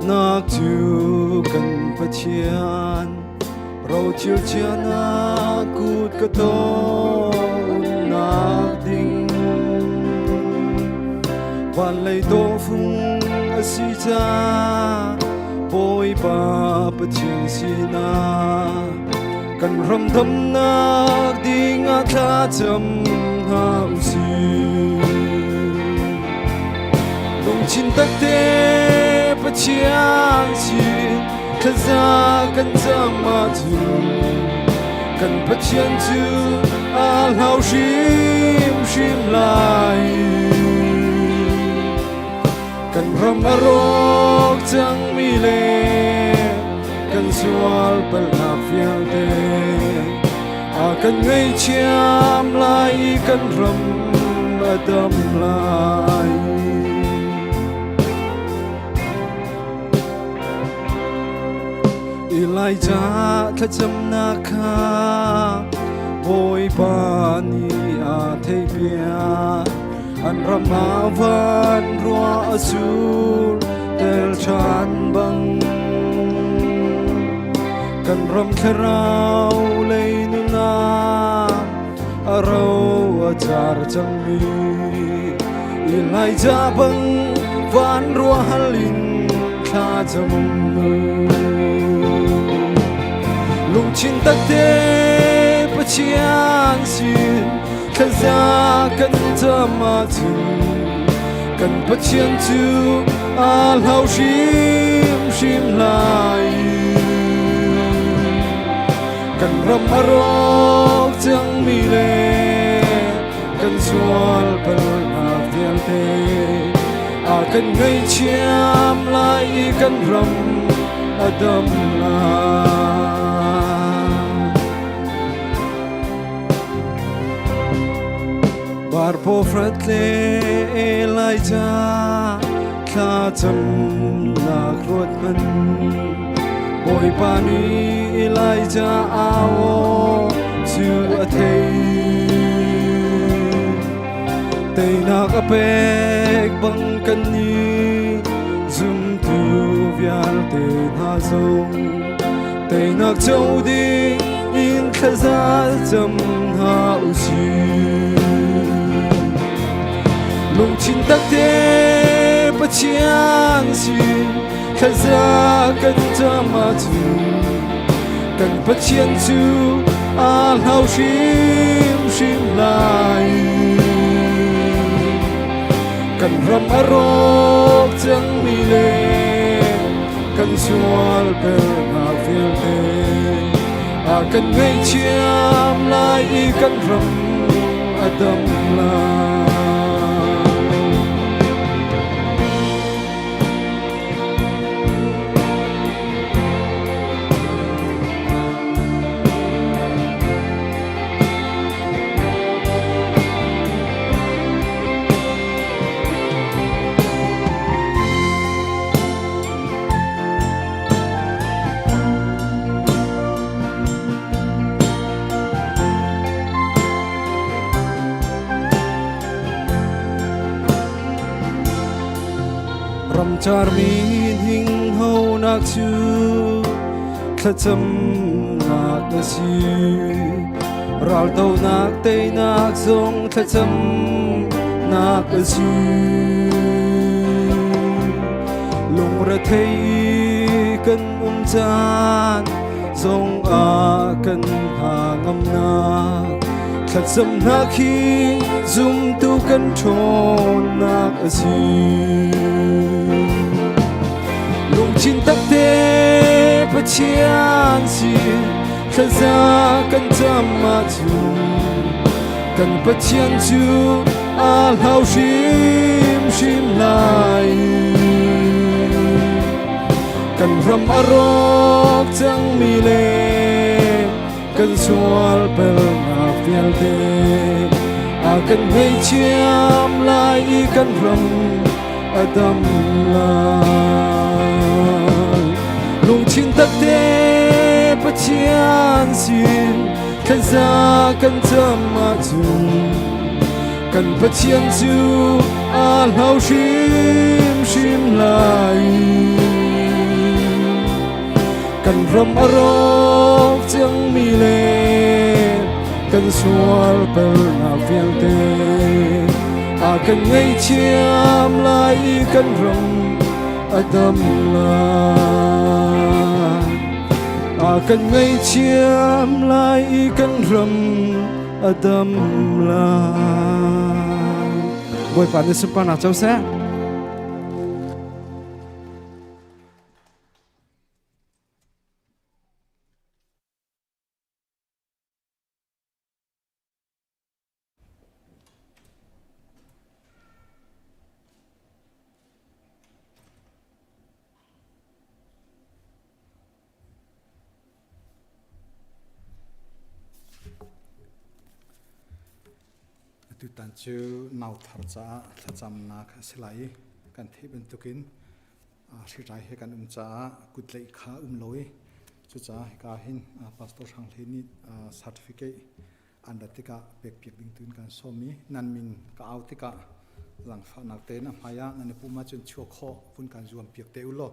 nak chu kan pathian rau chiu chiana kut ka to nak ding van lei do phung asi cha poi pa pathian sina kan ram dham nak ding a tha cham ha usi chin tak te pathian si khaza kan zama chu kan pathian chu a hau shim lai kan ram arok chang mi le kan sual pal afial te a kan ngai chiam lai kan ram adam lai Ilai cha thla cham na kha boy pa ni a thei pia an rama van rua azul tel chan bang kan ram kharau lei nu na aro achar chang mi ilai jabang van rua halin tha jam lung chin tak te pachian sin khaza kan tama chu kan pachian chu al hau shim lai kan ram arok chang mi le kan sual pel na tial te a kan ngai chiam lai kan ram adam la bar po fratle Elijah tha cham na krot man boy pani Elijah awo chu a thei tei na ka pek bang kan ni zum tu vial te na zong tei nak chau di in khaza cham ha usi lung chin tak te pachian sin khaza kan tama chu kan pachian chu al hau shim lai kan ram arok chang mi le kan sual pel na fil te a kan ngai chiam lai kan ram adam la ram char min hing ho nak chu kha cham nak na si ral to nak te nak zong kha cham nak na si lung ra thei kan chan zong a kan hangam nak kha cham nak hi zum tu kan thon nak a si lung chin tak te pachian sin khaza kan tama chu kan pachian chu al hau shim lai kan ram arok chang mi le kan sual pel na fial te a kan ngai chiam lai kan ram adam la lung chin tak te pachian sin khaza kan tama chu kan pachian chu al hau shim lai kan ram arok chang mi le kan sual pel na fial te a kan ngai chiam lai kan ram adam la a kan ngai chiam lai kan ram adam la boy pa ni supa na chau se tu tan chu nau thar cha thacham na kha silai kan thi ben tukin a hrirai he kan cha kutlei kha loi chu cha ka hin pastor sang theni certificate andatika pek pek ding tun kan somi nan min ka autika lang fa nak te na maya nan puma chun chu kho pun kan zuam pek te ulo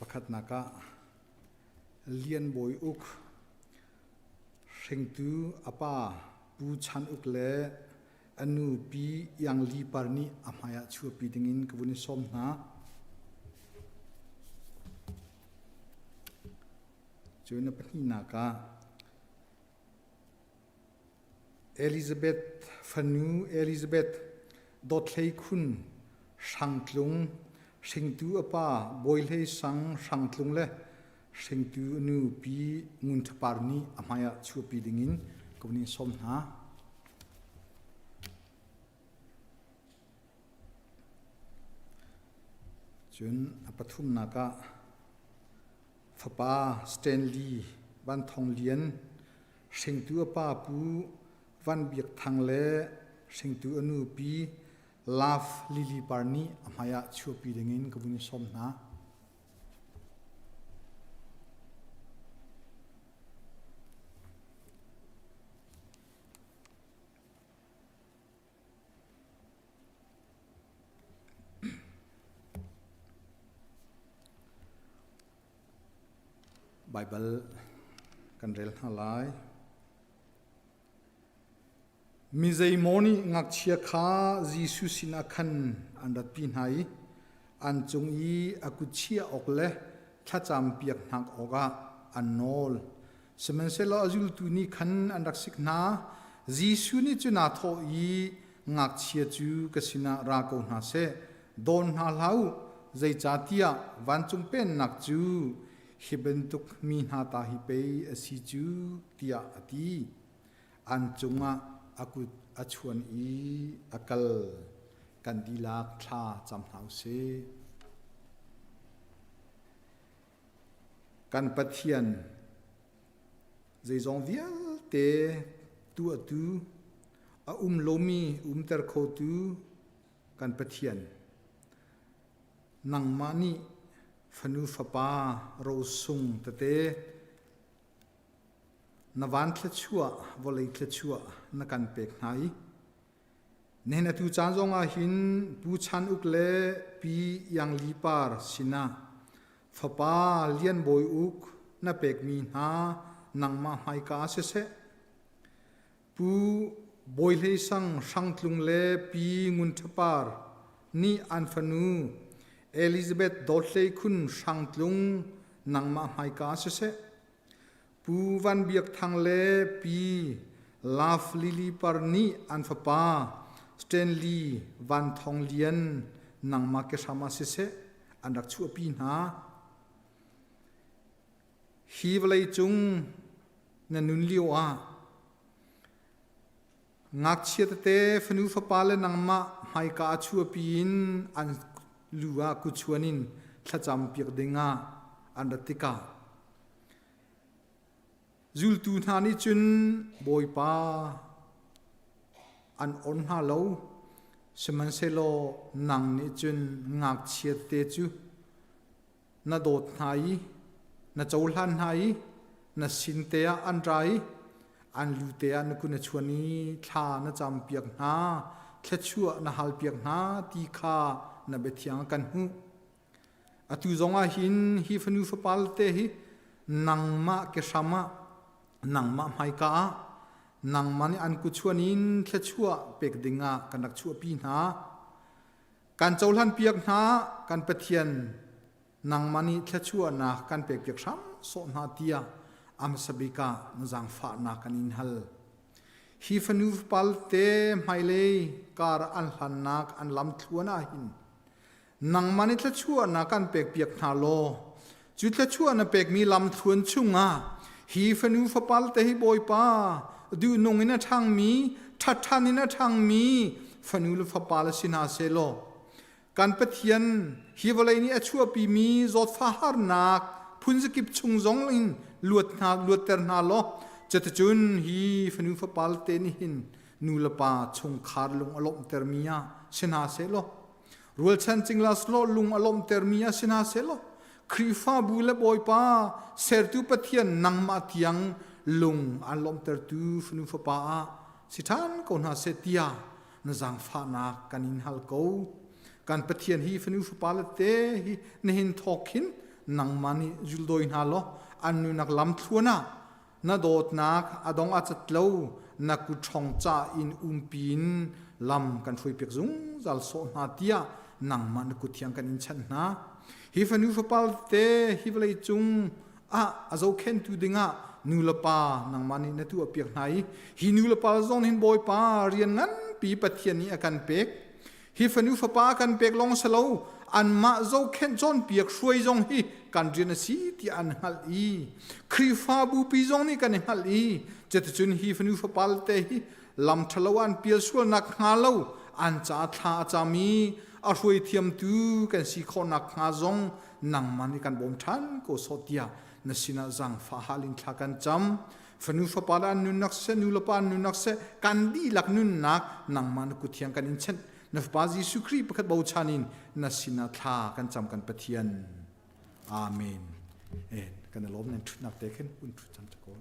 pakhat naka lian boy uk hringtu apa pu chan uk le anu pi yang li parni amaya chua pi dingin kabuni som na joina pani na ka Elizabeth Fanu Elizabeth dot lei khun sangtlung singtu apa boilhei sang sangtlung le singtu anu pi ngun thaparni amaya chua pi dingin kabuni som na chun apathum naka Fapa Stanley Van Thong Lian Singtu apa pu Van Biak Thang le Singtu anu pi Love Lily Parni amaya chua pi dingin kabuni som na Bible kan rel halai Mizei moni ngak chia kha Jisu sina khan andat pin hai an chung I akuchia okle thacham piak nak oga anol semen sela azul tu ni khan andak sikna Jisu ni chuna tho I ngak chia chu kasina ra ko na se don na lau zai chatia wan chung pen nak chu hibentuk mi na ta hi pe asi chu tia ati an chunga aku achuan I akal kandilak tha cham hau se kan pathian zai zong vial te tu atu a lomi ter kho tu kan pathian nang mani Fanu Fapa ro sung tate navan thlachua volei thlachua nakan pek nai nena tu chanjonga hin pu chan ukle pi yang lipar sina Fapa lian boy uk na pek mi na nangma mai ka se pu boy le sang tlung le pi ngun thapar ni an fanu Elizabeth Dotley kun sangtlung nangma mai ka se pu van biak thang le pi Love Lily Parni an Fapa Stanley Van Thong Lian nangma ke sama se andak chu pi na hi vlai chung na nun liwa ngak chiat te Fanu Fapa le nangma mai ka chu pi in an luwa kuchuanin thacham piak dinga andatika zultu thani chun boipa an on ha lo seman selo nang ni chun ngak chiat te chu na dot hai na chaulan hai na sintea an rai an lutea na kun chuani tha na cham piak na thachua na hal piak na ti kha na bethiang kan hu atu zonga hin hi Fanu Fapal te hi nangma ke sama nangma mai ka nangma ni an ku chuanin thachua pek dinga kanak chu pi na kan chaulan piak na kan pathian nangma ni thachua na kan pek piak sam so na tia am sabika nazang fa na kanin hal hi Fanu Fapal te mai le kar an hlan nak an lam thuana hin nang mani thachua na kan pek piak na lo chu thachua na pek mi lam thuan chunga hi Fanu Fapal te hi boipa du nongina thang mi thathanina thang mi Fanu Fapal sina selo kan pathian hi volai ni achua pi mi zot fa har nak phunjikip chungjong in luat ter na lo chatachun hi Fanu Fapal te ni hin nulapa chung khar lung alom termia sina selo rual chan chingla slo lung alom termia sina selo khrifa bule boipa sertu pathian nangma tiang lung alom tertu Fanu Fapa sithan ko na setia na jang fa na kanin hal ko kan pathian hi Fanu Fapa te hi nehin thokin nangmani juldoi na lo anu nak lam thuana na dot nak adong achatlo นักกุชงจ้าอินปีนลำกันช่วยเปียกซุงจัลโซนาเตียนังมันกุเทียงกันอินชันนะฮิฟนูฟปัลเตฮิฟเลยจุงอาโจเคนตูดิงะนูลปานังมันนี่นตัวเปียกไหนฮินูลปาซอนหินบอยปาเรียนงั้นปีปะเทียนนี้อากันเป็กฮิฟนูฟปากันเป็กลองสโลอันมาโจเคนจอนเปียกช่วยจงฮีกันเรียนสีที่อันฮัลอีครีฟาบูปีจงนี่กันฮัลอีจะจุนฮีฟนูฟปัลเตฮีลำทะลวันเปียสวนนักฮาโลอันจ่าทาจามีอาช่วยเทียมตูกันสีคนนักฮาจงนังมันนี่กันบ่มทันก็สดยานสินาจังฟ้าฮาลินทากันจำฟนูฟปาลานุนักเซนูลปานุนักเซกันดีลักนุนนักนังมันกุเทียงกันอินเช่นนับปาจิสุครีประคัดบ่าวชานินนสินาทากันจำกันปะเทียนอาเมนกันล้มนั่นทุนักเตะขึ้นอุ่นทุจำตะโกน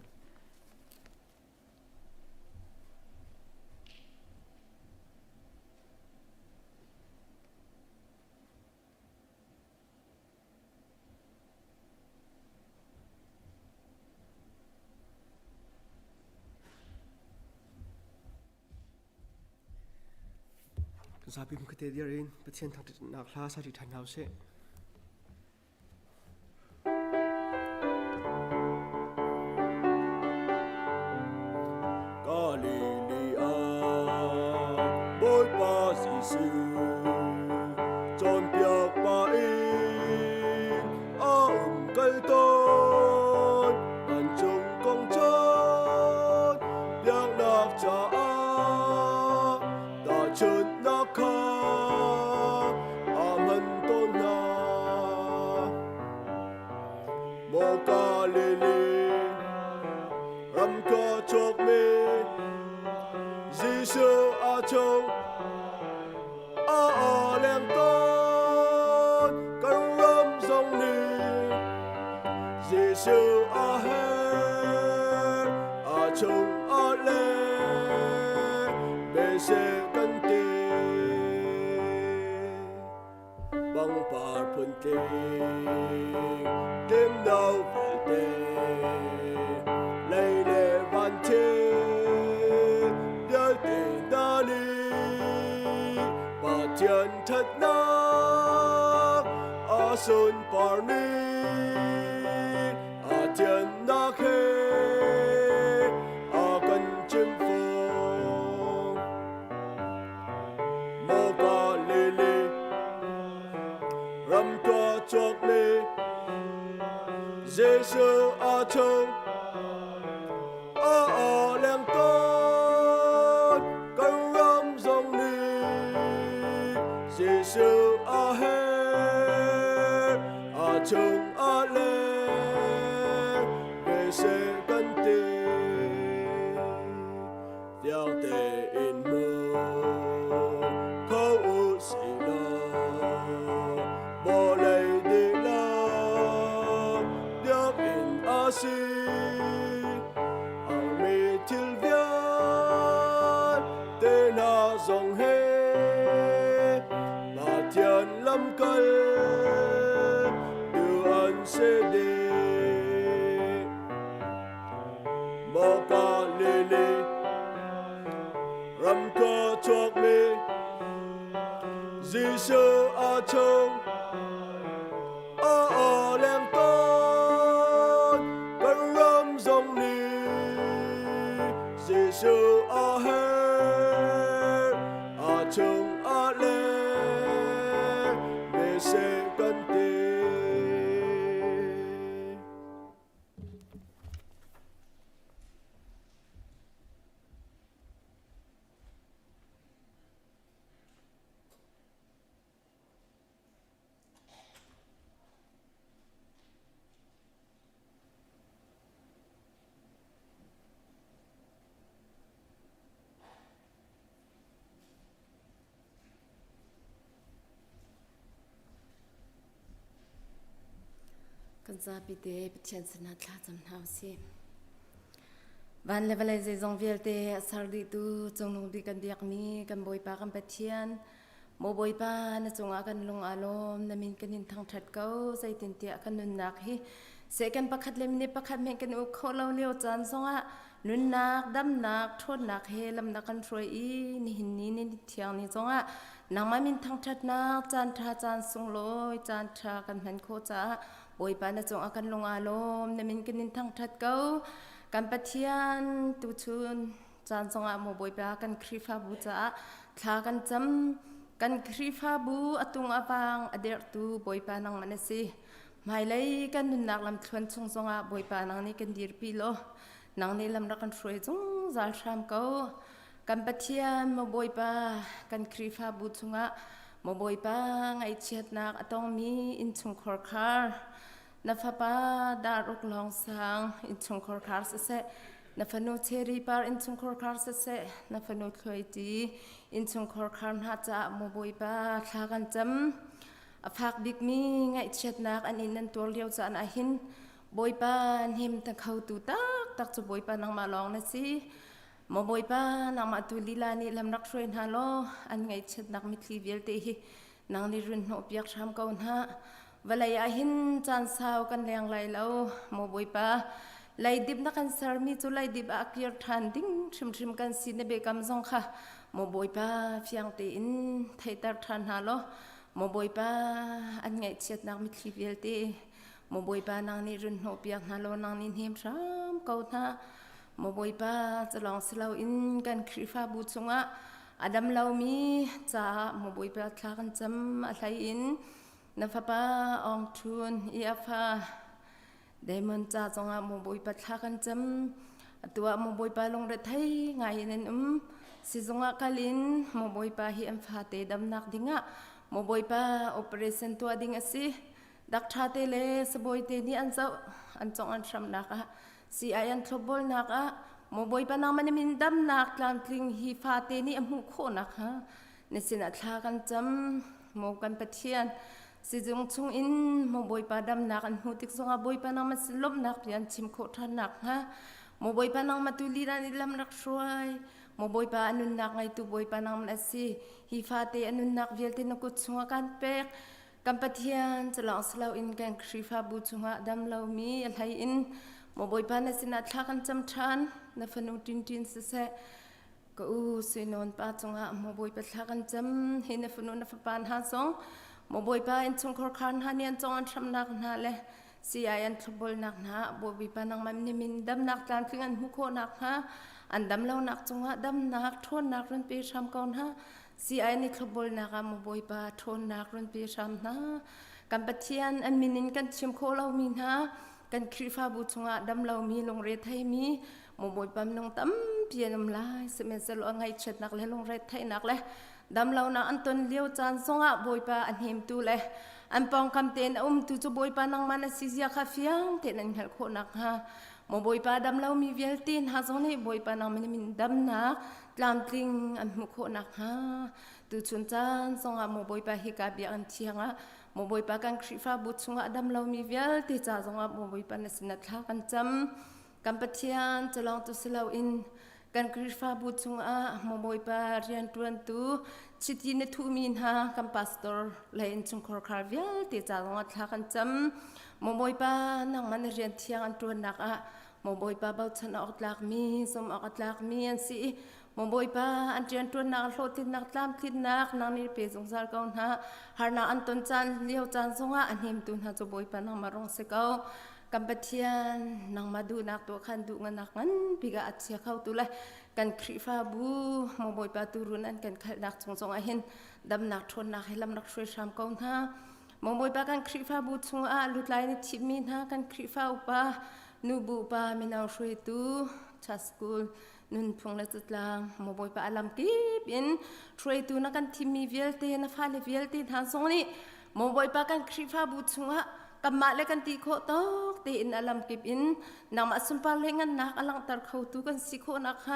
ซาบิมคเตเดียรินประเทศทางนักลาสาธิทันเอาเสกาลิลีอาบอยปาซิซูจนเปียกปาอินกัลตอนอันจงกงจนเปียกนักจ่าตาชุดนักขาอามันต้นนาโมกาลิลีรำกาจกเมGiêsu a châu a lem tôn căn râm dòng ni Giêsu a he a châu a le bê se căn tê băng par phun tê đêm đau phải tê lấy lệ van tê Thiên thật nắc a sơn par ni a thiên nắc he a cần chim phong mô ca lê lê ram ca chok me Giêsu a châu a lem tôn căn ram dòng ni Giêsu a he a chung a le bê se căn tê theo tê in mơ khâu u sĩ la bò lây đi la điác in a si a mi til viết tê na dòng he Thiên lâm cân từ ân sẽ đi mô ca lê lê râm ca chok mê Giêsu a châu a lem tôn căn râm dòng ni Giêsu a he a chung a le se căn tê Kan sa pite pichen sana tla jam nau si van level ai zong vel te sardi tu chong nong di kan diak mi kan boi pa kan pathian mo boi pa na chonga kan lung alom na min kan in thang that ko sai tin tia kan nun nak hi se kan pakhat lem ni pakhat me kan u kho lo leo chan songa นุนนักดำนักทนนักเฮลำนักกันช่วยอีนี่หินนี้นี่เทียงนี่จงอ่ะนางมามินทั้งทัดนักจานทาจานสุงลอยจานทากันหันโคจ้าบอยปานะจงอากันลงอารมณ์นมินกันนินทั้งทัดเก้ากันปะเทียนตุชุนจานจงอาโมบอยปากันครีฟ้าบูจ้าทากันจำกันครีฟ้าบูอตุงอาบางอเดรตูบอยปานังมันสิไม่เลยกันนุนนักลำทวนชงจงอาบอยปานังนี่กันดีรปีโลนางนี่ลำรักกันช่วยจงจาลชามเก้ากันปะเทียนโมบอยปากันครีฟ้าบูจงอาโมบอยปาไงเชียดนักต้องมีอินชงคอร์คาร์นับป้าดารุกลองสังอินชงคอร์คาร์เสะนับนูเทรีปาร์อินชงคอร์คาร์เสะนับนูเคยดีอินชงคอร์คาร์ฮัจจะโมบอยปาทากันจำฝากบิ๊กมีไงเชียดนักอันนี้นั่นตัวเลี้ยวจานอาหินบอยปาเห็มตะเขาตูตักจะบอยปานังมาลองนะสิโมบอยปานังมาตุลีลานี่ลำรักช่วยฮาโลอันไงเชียดนักมิตรีเวลเตหินังนี่รุ่นหัวเปียกชามเก่าหน้าเวลาอาหินจานสาวกันแรงไหลแล้วโมบอยปาไหลดิบนักกันสามีจุไหลดิบอักยร์ทันดิ้งชิมกันสินเบกำซงค่ะโมบอยปาเฟียงเตอินไทยตัดทันฮาโลโมบอยปาอันไงเชียดนักมิตรีเวลเตโมบอยปานางนี่รุ่นหัวเปียกฮาโลนางนี่เฮียมชามเก่าหน้าโมบอยปาจะลองสลาวอินกันครีฟ้าบูชงะอดัมเลามีจ้าโมบอยปาทากันจำอะไรอินนับป้าองทุนอีอาฟ้าเดมอนจ้าจงอาโมบอยปาทากันจำตัวโมบอยปาลงเรทไทยไงนั่นสิจงอาคาลินโมบอยปาเฮียมฟ้าเตดำนักดิ้งะโมบอยปาโอเปอเรชั่นตัวดิ้งสิดักชาเตเลสบอยเตนี่อันเจ้าอันจงอันชำนักสีอายันทบลนักโมบอยปานังมันมินดำนักลานพลิงฮีฟาเตนี่อมุโคนักในสินัทลากันจำโมกันปะเทียนสิจงชงอินโมบอยปาดำนักอันหูติกจงอาบอยปานังมันสลบนักยันชิมโคทานักโมบอยปานังมาตุลีนันอิลำนักช่วยโมบอยปาอนุนักไงตุบอยปานังมันสิฮีฟาเตอนุนักเวลเตนกุศงกันเปกกัมพูชาจะลองสลาวอินกันครีฟ้าบูชงะดำลาวมีอะไรอินโมบอยปานะสินัทลากันจำชันนับนูตินเสะก็สินนปาจงะโมบอยปาทลากันจำเห็นนับนูนับปานหาสองโมบอยปาอินชงคอร์คันฮานียนจงอันชำนักนาเลสีอายันทบลนักนาโมบอยปานังมันนิมินดำนักการฟิงันหุโคนักอันดำลาวนักจงะดำนักทนนักรันปีชามก่อนสีไอ้นี่ขบวนนักโมบอยปาทนนักรันปีชามกันปะเทียนอันมินินกันชิมโคเรามีกันครีฟ้าบูชงะดำเรามีลงเรทไทยมีโมบอยปามนงตั้มเพียนน้ำลายสมัยสลวงไงเช็ดนักเลยลงเรทไทยนักเลยดำเรานักอันต้นเลี้ยวจานสงะบอยปาอันเฮมตูเลยอันปองคำเตนตุจูบอยปานังมันสิเสียข้าเฟียงเตนันเหลโคนักโมบอยปาดำเรามีเวลตินจงนี่บอยปานังมันมินดำนักลามติงอันมุโคนักตุจุนจานสงะโมบอยปาฮิกาเบียอันเทียงโมบอยปากันครีฟ้าบุชงะดำเรามีเวลติจ่าสงะโมบอยปานสินัทลากันจำกันปะเทียนจะลองตุสลาวอินกันครีฟ้าบุชงะโมบอยปาเรียนตัวนตูชิดยินทูมินกันพาสตอร์ไลน์จงคอร์คาร์เวลติจ่าสงะทลากันจำโมบอยปานังมันเรียนเทียงอันตัวนักโมบอยปาเบาชันออกหลักมีสมออกหลักมีอันสิโมบอยปาอันเรียนตัวนักโลตินักตามตินักนางนี่เปสงสารเก่าหานาอันต้นจันเลี้ยวจันสงะอันเฮมตุนหาจบอยปานางมารองเสกเอากัมพูชานางมาดูนักตัวขันดูงันนักนั้นปีกอัดเสียเข้าตัวเลยกันครีฟ้าบูโมบอยปาตูรุนันกันขันนักสงเห็นดำนักทนนักให้ลำนักช่วยชามเก่าโมบอยปากันครีฟ้าบูสงะลุดไลน์ทิมินกันครีฟ้าอุปานูบูปาเมนเอาช่วยตูชัสกุลนุนพงและจุดลางโมบอยปาอลัมกีบินช่วยตูนักกันทิมีเวลเตนฟ้าเลเวลเตทางสงนี้โมบอยปากันครีฟ้าบูสงะกับมาเลกันตีโคตอกตีอินอลัมกิบินนางมาสุนปาเลงันนักอลังตาเขาตูกันสิโคนัก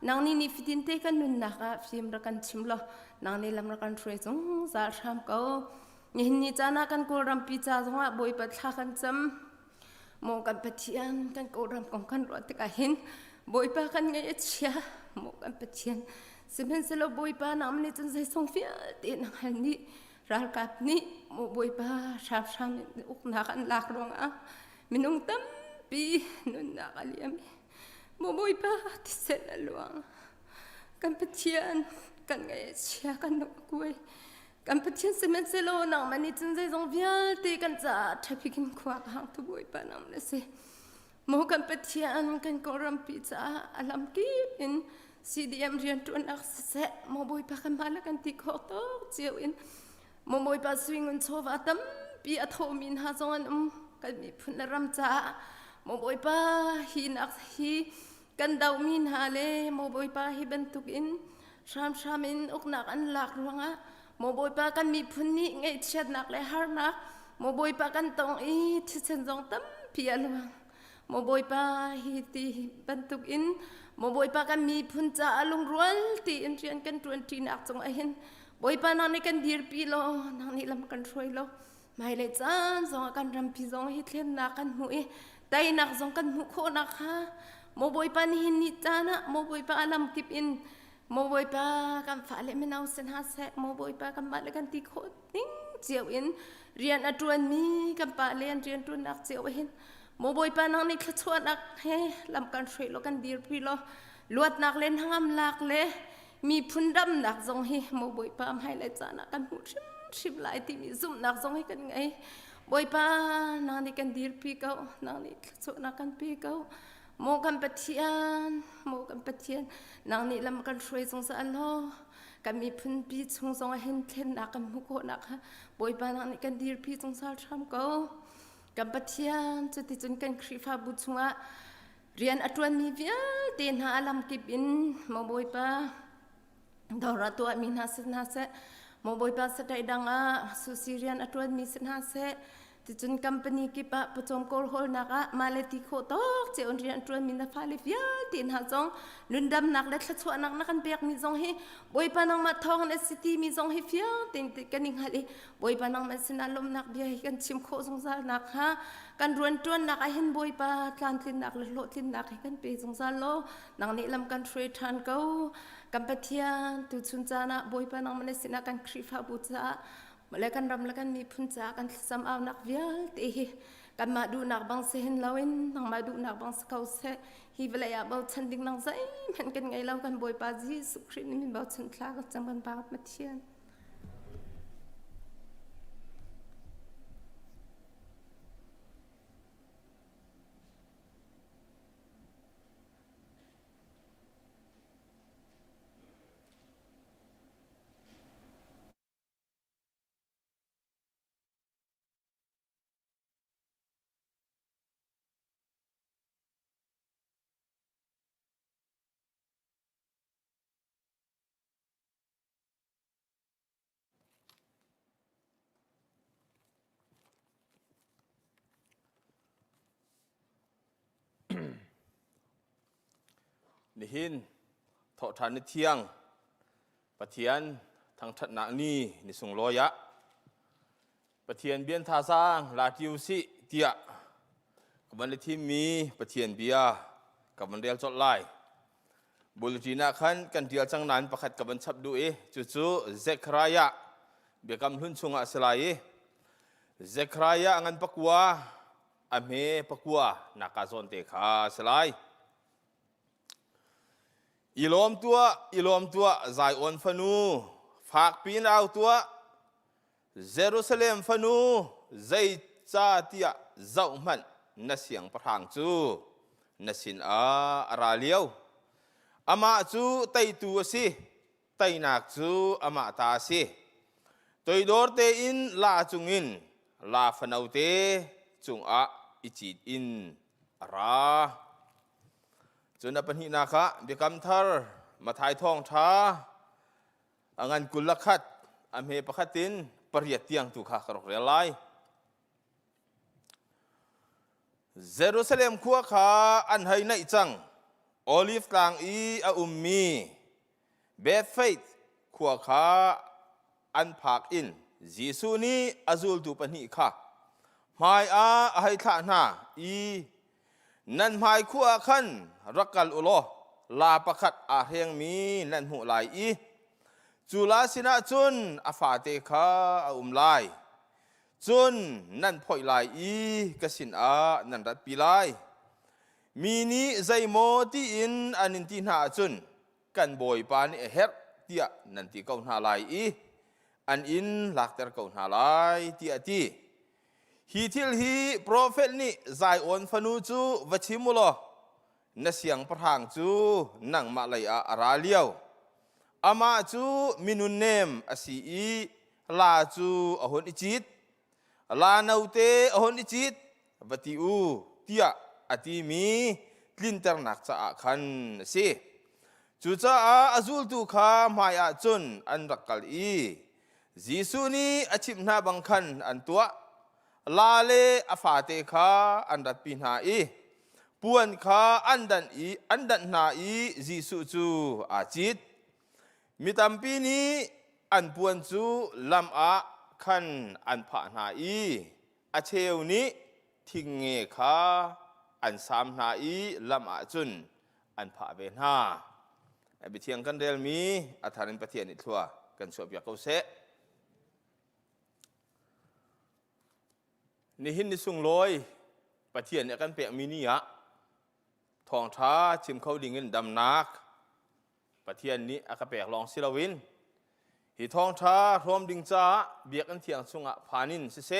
นางนี่นิฟิดินเตกันนุนนักฟิมรักันชิมลอนางนี่ลำรักันช่วยจงสารชามเก่านี่จานากันโกรัมปีจาจงะบอยปัดลากันจำโมกันปะเทียนกันโกรัมของกันรอดตะเห็นบอยปากันไงเชียโมกันปะเทียนสิเป็นสลบบอยปานำนี่จนใจส่งเฟียตีนักนี่รักกับนี่โมบอยปาชาบชามอุกนักอันลักรองมินุงตั้มปีนุนนักเลียม โมบอยป้าที่เสร็จแล้วหลวงกันปะเทียนกันไงเชียกันนกกล้วยกันปะเทียนเซเมนเซโลนังมันนี่จึงใจทรงเวียลตีกันจะทับพิกินควักหางตัวบอยป้านังเลยสิโมกันปะเทียนกันกอรัมปีจ้าอลัมกีบินซีดีเอ็มเรียนตัวนักเสะโมบอยป้ากันมาแล้วกันตีขอโต้เจียวอินโมบอยป้าสวิงกันโชว์ว่าตั้มปีอัทโฮมินหาจงอันกันมีพุนรำจ้าโมบอยป้าฮีนักฮีกันดาวมินหาเลโมบอยป้าฮีเป็นตุกินชามอินอุกนักอันหลักรวงะโมบอยป้ากันมีพุนนี่ไงเช็ดนักเลยฮาร์นักโมบอยป้ากันตองอีที่เซนจงตั้มปีอันวงโมบอยป้าฮีตีเป็นตุกินโมบอยป้ากันมีพุนจ้าลุงรัวตีอินเรียนกันตวนทีนักจงไอเห็นบอยป้านังนี่กันดีร์ปีโลนังนี่ลำกันช่วยโลไม่เลยจ้าจงกันรำปีจงฮิตเลียนนักกันหุยแต่นักจงกันหุโคนักฮะโมบอยป้านี่หินนิจานะโมบอยป้าลำกิบอินโมบอยป้ากันฝ่าเลไม่เอาเส้นหาเสะโมบอยป้ากันมาเลยกันตีโคติ้งเจียวอินเรียนอัตวนมีกันป้าเรียนตัวนักเจียวอินโมบอยป้านังนี่ขชวนักเฮลำกันช่วยโลกันดีร์ปีโลลวดนักเล่นห้ามลักเลยมีพุนดำนักจงให้โมบอยป้าให้เลยจ้านักกันหูชิมหลายที่มีซุ่มนักจงให้กันไงบอยป้านางนี่กันดีร์ปีเก้านางนี่ขชวนักกันปีเก้าโมกันปะเทียนนางนี่ลำกันช่วยสงสารโลกันมีพุนปีสงสารเห็นเทนนักกันมุโกนักฮะบอยป้านางนี่กันดีร์ปีสงสารทำเก้ากันปะเทียนจุดที่จนกันครีฟ้าบุษงะเรียนอัตวันมีเวียเตียนหาลำกิบินโมบอยป้าดอราตัวมีนาสนาเสโมบอยป้าสดายดังอ่ะสุสิเรียนอัตวันมีสนาเสที่จนคัมปานีกิปะประจอมโกลโฮลนักอ่ะมาเลติโคตอกเจ้าเรียนอัตวันมีนาฟาลิเวียเตียนหาจงลุนดำนักเล็ดขชวนักนักกันเปียกมีจงให้บอยป้านังมาทองในสิตี้มีจงให้เฟียเตียนกันนิ่งฮัลเลยบอยป้านังมาสนาลมนักเบียให้กันชิมโคสงสารนักฮะกันรวนจวนนักไอเห็นบอยป้าการทินนักเลยโลทินนักให้กันเปียสงสารโลนังนี่ลำกันช่วยทานเก้ากันปะเทียนตุชุนจานะบอยป้านังมันสินากันครีฟ้าบุษะมาเลยกันรำแล้วกันมีพุนจากันซ้ำเอานักเวียตีกันมาดูนักบางเซนลาวินนังมาดูนักบางสกาวเซฮีเวลายาเบาชันดิ้งนังใจมันกันไงเรากันบอยป้าจีสุครีนี่มีเบาชันทลาก็จังกันปากมาเทียนนิหินทอทานนิเทียงปะเทียนทางทัดนักนี่นิสุงลอยะปะเทียนเบียนทาซางลาติวสิเตียกับวันที่มีปะเทียนเบียกับวันเดียลจดไลบุลจีนักขันกันเดียลจังนั้นประคัดกับวันชับดูจู่ๆเซครายะเบียกำหุ่นชงอาสลายเซครายะงันปักวาอเมปักวานักาซอนเตคาสลายอีลมตัวใจอ่อนฟนูฝากปีนเอาตัวเยรูซาเล็มฟนูใจจ่าเตียเจ้ามันนัเสียงประทางจูนัสินอาราเลียวอามาจูไตตัวสิไตนักจูอามาตาสิตัวดอร์เตอินลาจุงอินลาฟนาวเตจุงอิจิตอินราจนอปัญหินาคะเบียกำทาร์มาถ่ายทองท้าอังันกุลขัดอเมปะขัดินปริยัติยังตุขะกรกเรลัยเยรูซาเล็มขัวขาอันให้ในจังโอลิฟกลางอาอุมมีเบธเฟธขัวขาอันผักอินจีซูนีอาซูลตุปัญหิค่ะหมายให้ท่านานั่นหมายขัวขันรักกัลอุโลลาประคัดอาเฮียงมีนั่นหูลายจุลาสินะจุนอาฟาเตคาอุมลายจุนนั่นพ่อยลายกสินนั่นรัดปีลาย มีนี้ใจโมที่อินอันนินที่หาจุนกันบอยปานี่เฮรเตียนันที่เกาหาลายอีอันอินหลักแต่เกาหาลายเตียที่ฮีทิลฮีโปรเฟตนี่ใจอ่อนฟนูจูวัชิมุโลนเสียงประทางจูนังมาลายอาราเลียวอามาจูมินุนเนมอสีอีลาจูอหนอิจิตลานาอุเตอหนอิจิตวัติอูเตียอติมีลินเตอร์นักจะขันสิจูจ้าอาจูลตุขาหมายอาจุนอันรักกัลอีจีซูนีอาชิมนาบังคันอันตัวลาเลอาฟาเตขาอันดัดปีนาอีปวนขาอันดันนาอีจีซูจูอาจิตมิตัมปีนี้อันปวนจูลำอาขันอันผานาอีอาเชวนี้ทิงเงขาอันสามนาอีลำอาจุนอันผาเบนฮาบิเทียงกันเดลมีอัฐานินปะเทียนิทัวกันสวบยาเกาเซนี่หินนิสุงลอยปะเทียนเนี่ยกันเปียมินีอะทองท้าชิมเขาดิ่งเงินดำนักปะเทียนนี้อากาเปียกลองศิลวินหิทองท้ารวมดิ่งจ้าเบียกันเทียงสุงะพานินเส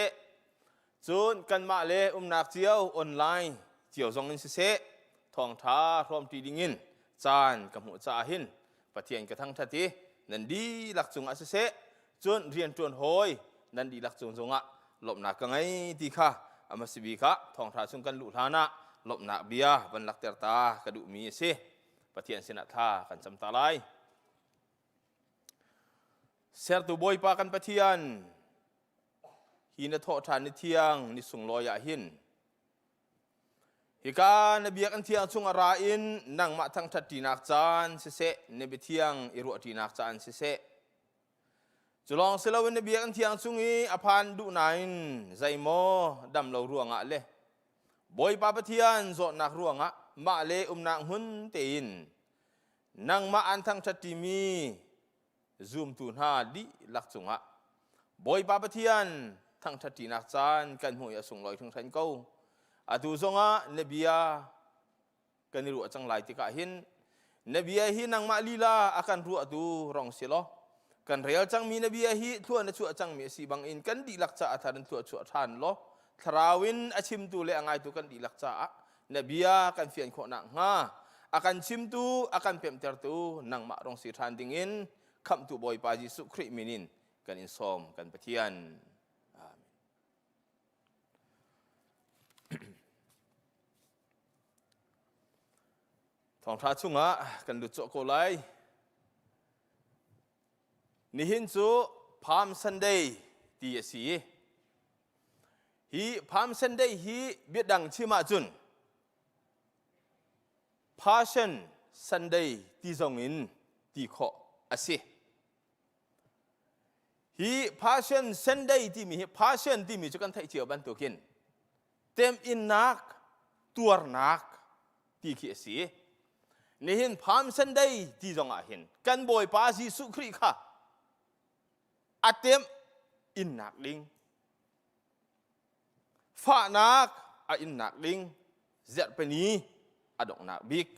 จูนกันมาเลนักเจียวออนไลน์เจียวซองนินเสทองท้ารวมตีดิ่งเงินจานกับหัวจ่าหินปะเทียนกระทั่งทัทีนันดีหลักจุงอาเสจนเรียนจวนโหยนันดีหลักจุงจงะหลบหนักกังไงดีค่ะอามาสิบีค่ะทองท้าซุงกันลุทานะหลบหนักเบียบันหลักเตอร์ตากระดูมีเสปะเทียนเสนาท่ากันจำตาไลเซอร์ตูบอยปากันปะเทียนหินทอทานนิเทียงนิสุงลอยาหินฮิกานเบียกันเทียงซุงอาราอินนั่งมาทั้งทัดตีนักจานเสเนบิเทียงอิรุตีนักจานเสจุลองเสลวินเบียกันเทียงซุงอีอภันดุนัยใจโมดำเราร่วงอะเลยบอยปาปะเทียนโจนักร่วงอะมาเลนักหุ่นเตีนนั่งมาอันทั้งทัดตีมีซูมตูนฮาดีลักซุงอะบอยปาปะเทียนทั้งทัดตีนักจานกันหัวยส่งลอยทั้งทันเก้าอาตุซงะเนบียกันนิรุจังไลติกาหินเนบียหินังมาลีลาอากันรัวตุรองสิโลกันเรียลจังมีเนบียหิทั่วในชั่วจังมีสีบางอินกันดีลักษะอาทานทั่วชั่วทานโลทราวินอาชิมตุเลอังไงตุกันดีลักษะเนบียกันเฟียนโคนังฮาอากันชิมตุอากันเปียมเตอร์ตุนังมารองสิทานดิงินคำตุบอยปาจิสุคริมินินกันอินซอมกันปะเทียนทองท้าชุ่งะกันดูโจโกไลนี่หินจูพามซันเดย์ที่สีฮีพามซันเดย์ฮีเบียดดังชิมาจุนพาชันซันเดย์ที่จงอินที่ขออาศัยฮีพาชันซันเดย์ที่มีพาชันที่มีจุกันไทยเจียวบันตุกินเต็มอินนักตัวนักที่ขี้สีนี่เห็นพามสันได้ที่จงอาเห็นกันบ่อยปาจีสุครีค่ะอาเต็มอินนักลิงฝ่านักอินนักลิงเจ็ดเป็นนี้อดอกนักบิก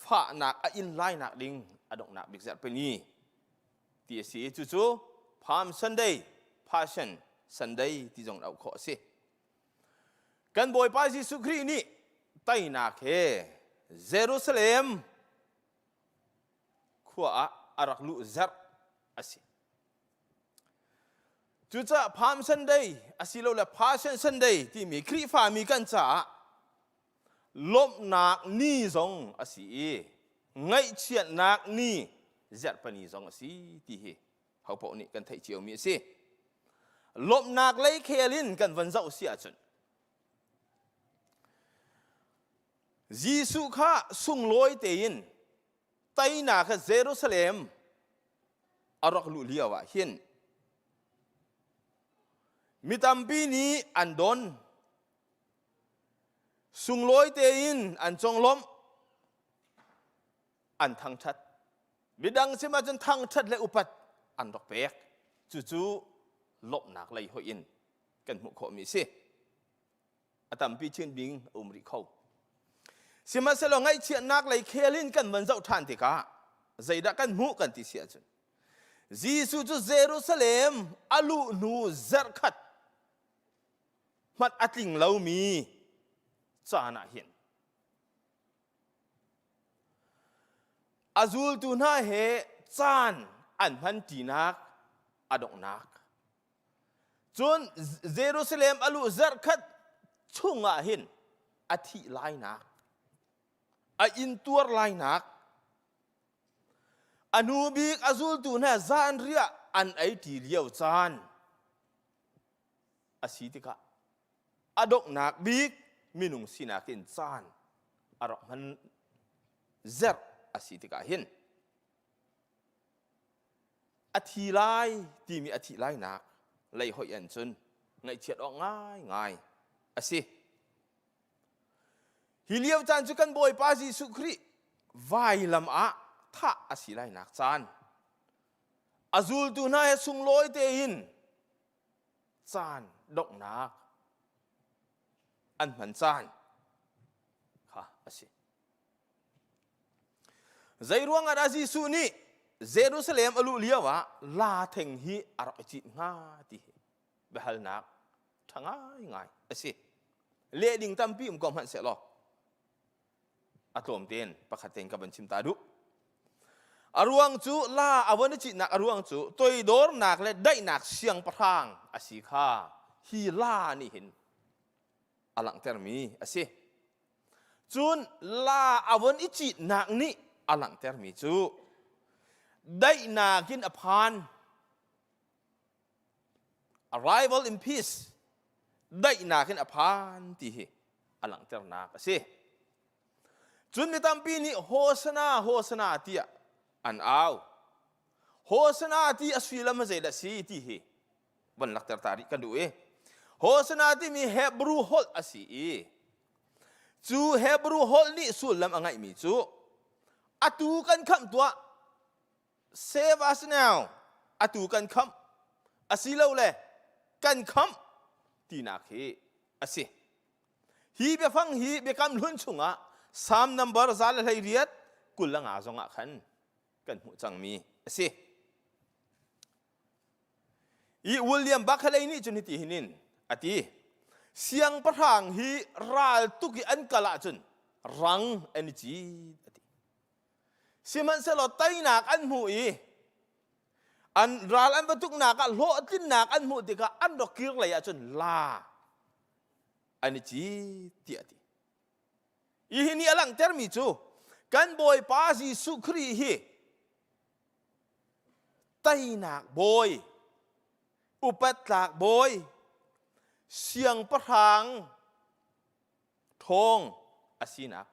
ฝ่านักอินไลนักลิงอดอกนักบิกเจ็ดเป็นนี้ที่สีจู่ๆพามสันได้พาชันสันได้ที่จงเอาข้อสิกันบ่อยปาจีสุครีนี่ไต้นาเคเยรูซาเล็มขัวอารักลุซัรอาศัยจุดจะพามสันเดย์อาศัยเราละพาชันสันเดย์ที่มีคริฟ้ามีกันจ้าลบนักนี่จงอาศัยไงเชียนนักนี่จัดปนีจงอาศัยที่เขาพวกนี้กันไทยเจียวมีสิลบนักเลยเคลินกันวันเจ้าเสียจนยิสุข้าสุงลอยเตียนไตนาคเยรูซาเล็มอารักลุเลียวะเห็นมิตัมปีนี้อันดอนสุงลอยเตียนอันจงล้มอันทางชัดบิดังเสมาจนทางชัดและอุปัตอันดอกเปียกจู่ๆลบหนักเลยหัวอินกันมุขมีสิอ ตัมปีชินบิงริเขาเสียมาเสลงไงเชียนักเลยเคลินกันวันเจ้าท่านติกาใจดักกันหูกันติเสียจุนจีสุจุเยรูซาเล็มอาลูนูเซรคัดมัดอัติงเลามีจานาเห็นอาซูลตูน่าเฮจานอันพันตีนักอดอกนักจนเยรูซาเล็มอาลูเซรคัดช่วงอาเห็นอธิไลนักอินตัวไลนักอนุบิกอาซูลตูน่าจานเรียอันไอทีเลียวจานอาศิติกะอดอกนักบิกมินุงสินักินจานอารมันเซรอาศิติกะเห็นอธิไลที่มีอธิไลนักเลยหอยอันจนในเชียดออกง่ายอาศิฮิเลียวจานจุกันบอยปาจิสุครีวายลำอะท่าอาศิไลนักจานอาซูลตูน่าเฮสุงลอยเตยินจานดอกนักอันมันจานค่ะอาศิใจร่วงอาราจิสุนีเยรูซาเล็มอลูเลียวะลาเทงฮีอารจิตง่าติเบฮัลนักทั้งง่ายอาศิเลดิ่งตั้มปีมกอมหันเสลออัตโตมเตนประคัตเตนกับบัญชิมตาดุอารวงจูลาอวันจิตนักอารวงจูตัวดอร์นักและได้นักเสียงประทางอาศิคาฮีลานี่เห็นอลังเตอร์มีอาศิจูนลาอวันจิตนักนี่อลังเตอร์มีจูได้นักกินอภาน arrival in peace ได้นักกินอภานที่อลังเตอร์นักอาศิจุนในตามปีนี้โฮสนาที่อันเอาโฮสนาที่อสุยละมาเจดสีที่เฮบันลักเตอร์ตาริกันดูโฮสนาที่มีเฮบรูฮอลอสีจูเฮบรูฮอลนี่สุลลำอังไงมีจูอตูกันคำตัว save us now อตูกันคำอสีเลวเลยกันคำที่นักเฮอสีฮีเบฟังฮีเบคำลุ้นชุงะ3 number ซาลให้เรียดกุลละงาจงอ่ะขันกันหูจังมีสิอีวิลเลียมบัคเลนี่จนที่หินินอติเสียงประทางฮีราลตุกิอันกะละจนรังอันจีอติสิมันสลดไตนักอันหูอีอันราลอันประตุกนักโลตินนักอันหูติกะอันดอกกิรเลยจนลาอันจีติอติอีหินี่อลังเตอร์มีจูกันบอยปาจิสุครีฮีไตนักบอยอุปตากบอยเสียงประทางทองอาศินัก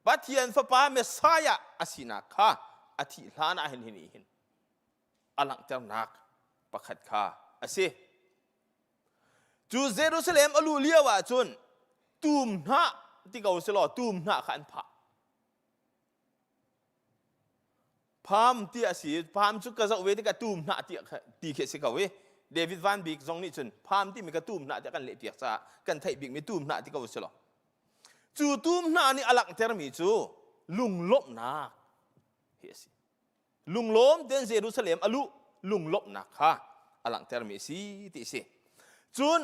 บัดเทียนฟ้าเมสายะอาศินักค่ะอธิลานะเห็นเห็นอลังเตอร์นักประคัดค่ะอาศิจูเยรูซาเล็มอลูเลียวะจุนตูมนะที่เขาสลอตูมหน้าขันผาพามที่อาศัยพามชุกกระจกเวทีกระตูมหน้าที่ตีเขสิกเวเดวิดวานบิกจงนี่จนพามที่มีกระตูมหน้าที่กันเละเปียกซะกันไทยบิกมีตูมหน้าที่เขาสลอจูตูมหน้านี่อลังเทอร์มีจูลุงลบหน้าเฮสิลุงล้มเดินเยรูซาเล็มอลุลุงลบหนักค่ะอลังเทอร์มีสิติสิจุน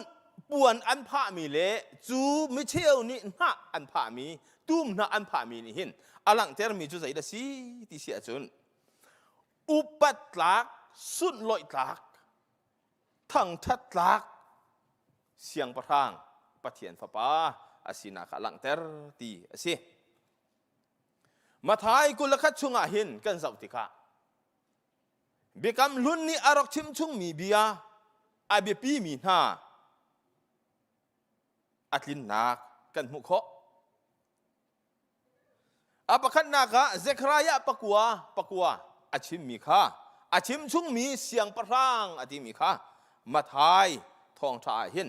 ป่วนอันผามีเละจูไม่เชี่ยวนี่หน้าอันผามีตุ้มหน้าอันผามีนี่เห็นอลังเทอร์มีจูใจได้สิที่เสียจุนอุปัตลักสุดลอยลักทั้งทัดลักเสียงประทางปะเทียนฟ้าป้าอาศินาขลังเทอร์ตีอาศิมาท้ายกุลคัดชุงอาหินกันเจ้าติกะเบกำลุนนี่อารกชิมชุงมีเบียอาเบปีมีหน้าอัตลินนักกันมุขอาปะขันนักะเซครายะปะกัวอาชิมมีค่ะอาชิมชุงมีเสียงประทางอาทิมีค่ะมาทายทองทายเห็น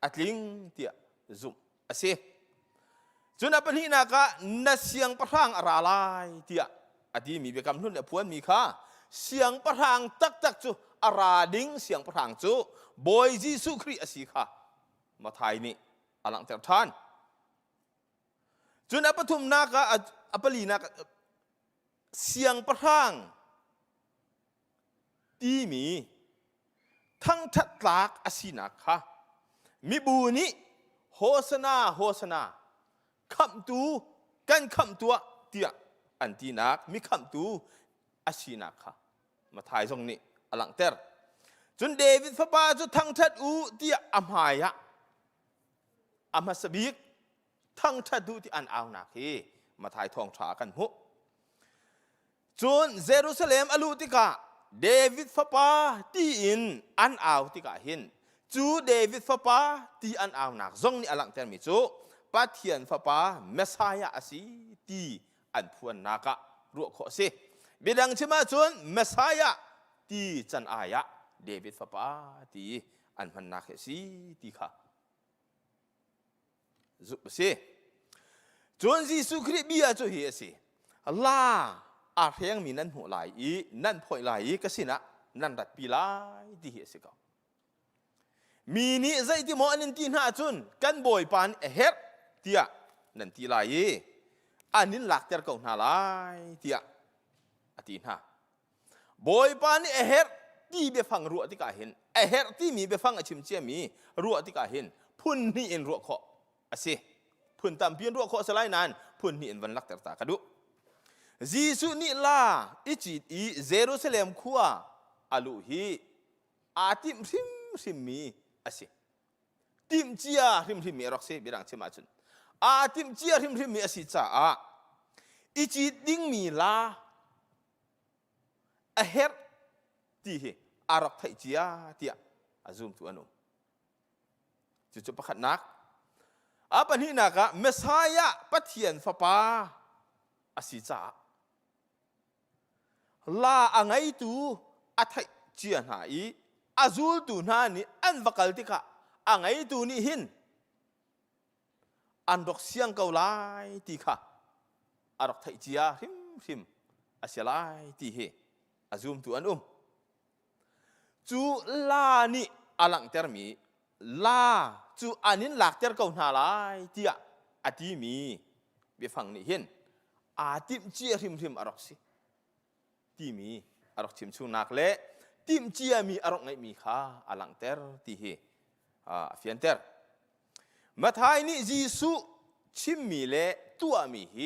อัตลิงเตียซุมอาเซจุนอปนินักะนัเสียงประทางอะไรลายเตียอาทิมีเบกำนุ่นพวนมีค่ะเสียงประทางตักจูอาราดิงเสียงประทางจูบอยจีสุครีอาศิค่ะมาทายนี่อลังเตอร์ทาน จุนอปทุมนากะอปลีนากะเสียงประทังตีมีทั้งทัดลากอสินักค่ะมีบูนี้โฮสนาคำตูกันคำตัวเตียอันตีนักมีคำตูอสินักค่ะมาถ่ายตรงนี้อลังเตอร์จนเดวิดฟ้าจุทั้งทัดอูเตียอัมหายะอัมฮัสบิกทั้งทัดดูที่อันเอาหนักเฮมาถ่ายทองฉากันหุจนเยรูซาเล็มอลูติกาเดวิดฟ้าที่อินอันเอาติกาหินจูเดวิดฟ้าที่อันเอาหนักจงนี่อลังเตอร์มิจูปัทเทียนฟ้าเมสายาอสีที่อันพวนนักะรัวขอสิบิดังชิมาจนเมสายาที่จันอายะเดวิดฟ้าที่อันพันนักเสีที่ค่ะจุบสิจนยิสุคริสต์บีอาจุเฮียสิลาอาเรียงมีนั่นหัวไหลนั่นพอยไหลก็สินะนั่นรัดปีไหลที่เฮียสิก็มีนี่ใจที่หมอนันตีน่าจุนกันบ่อยปานเฮ็ดเตียนั่นตีไหลอันนี้หลักเตอร์กองหาไหลเตียอตีน่าบ่อยปานเฮ็ดที่เบฟังรัวที่กาเห็นเฮ็ดที่มีเบฟังอชิมเจียมีรัวที่กาเห็นพุ่นนี่เอ็นรัวขออาศัยพุ่นตามเพียนรัวขอสลายนานพุ่นนี่เอ็นวันลักเตอร์ตากระดูจีสุนี่ลาอิจิตอีเยรูซาเล็มขัวอาลูฮีอาติมริมมีอาศัยติมเจียริมมีรักเสบิรังเชมาจุนอาติมเจียริมมีอาศัยจ้าอิจิตดิ้งมีลาเฮ็ดที่เฮอารักไทยจียเตียอาซุมตัวนุจุดประคัดนักอาปัญหานักะเมสายะปัทเทียนฟ้าอาศิจ้าลาอังไงตูอาไทยจียนาอีอาซุลตูนานี่อันวักลติกะอังไงตูนี่หินอันดอกเสียงเกาไลตีค่ะอารักไทยจียริมอาศิไลตีเฮอาซุมตัวนุจูลานี่อลังเตอร์มีลาจูอันนี้หลักเตอร์เก่าหน้าไรเตียอาทิมีเบียฟังนี่เห็นอาทิมเจียริมอรอกสิที่มีอรอกชิมชูนักเละทิมเจียมีอรอกไงมีค่ะอลังเตอร์ที่เฮเฟียนเตอร์มาท้ายนี่จีสุชิมมีเละตัวมีเฮ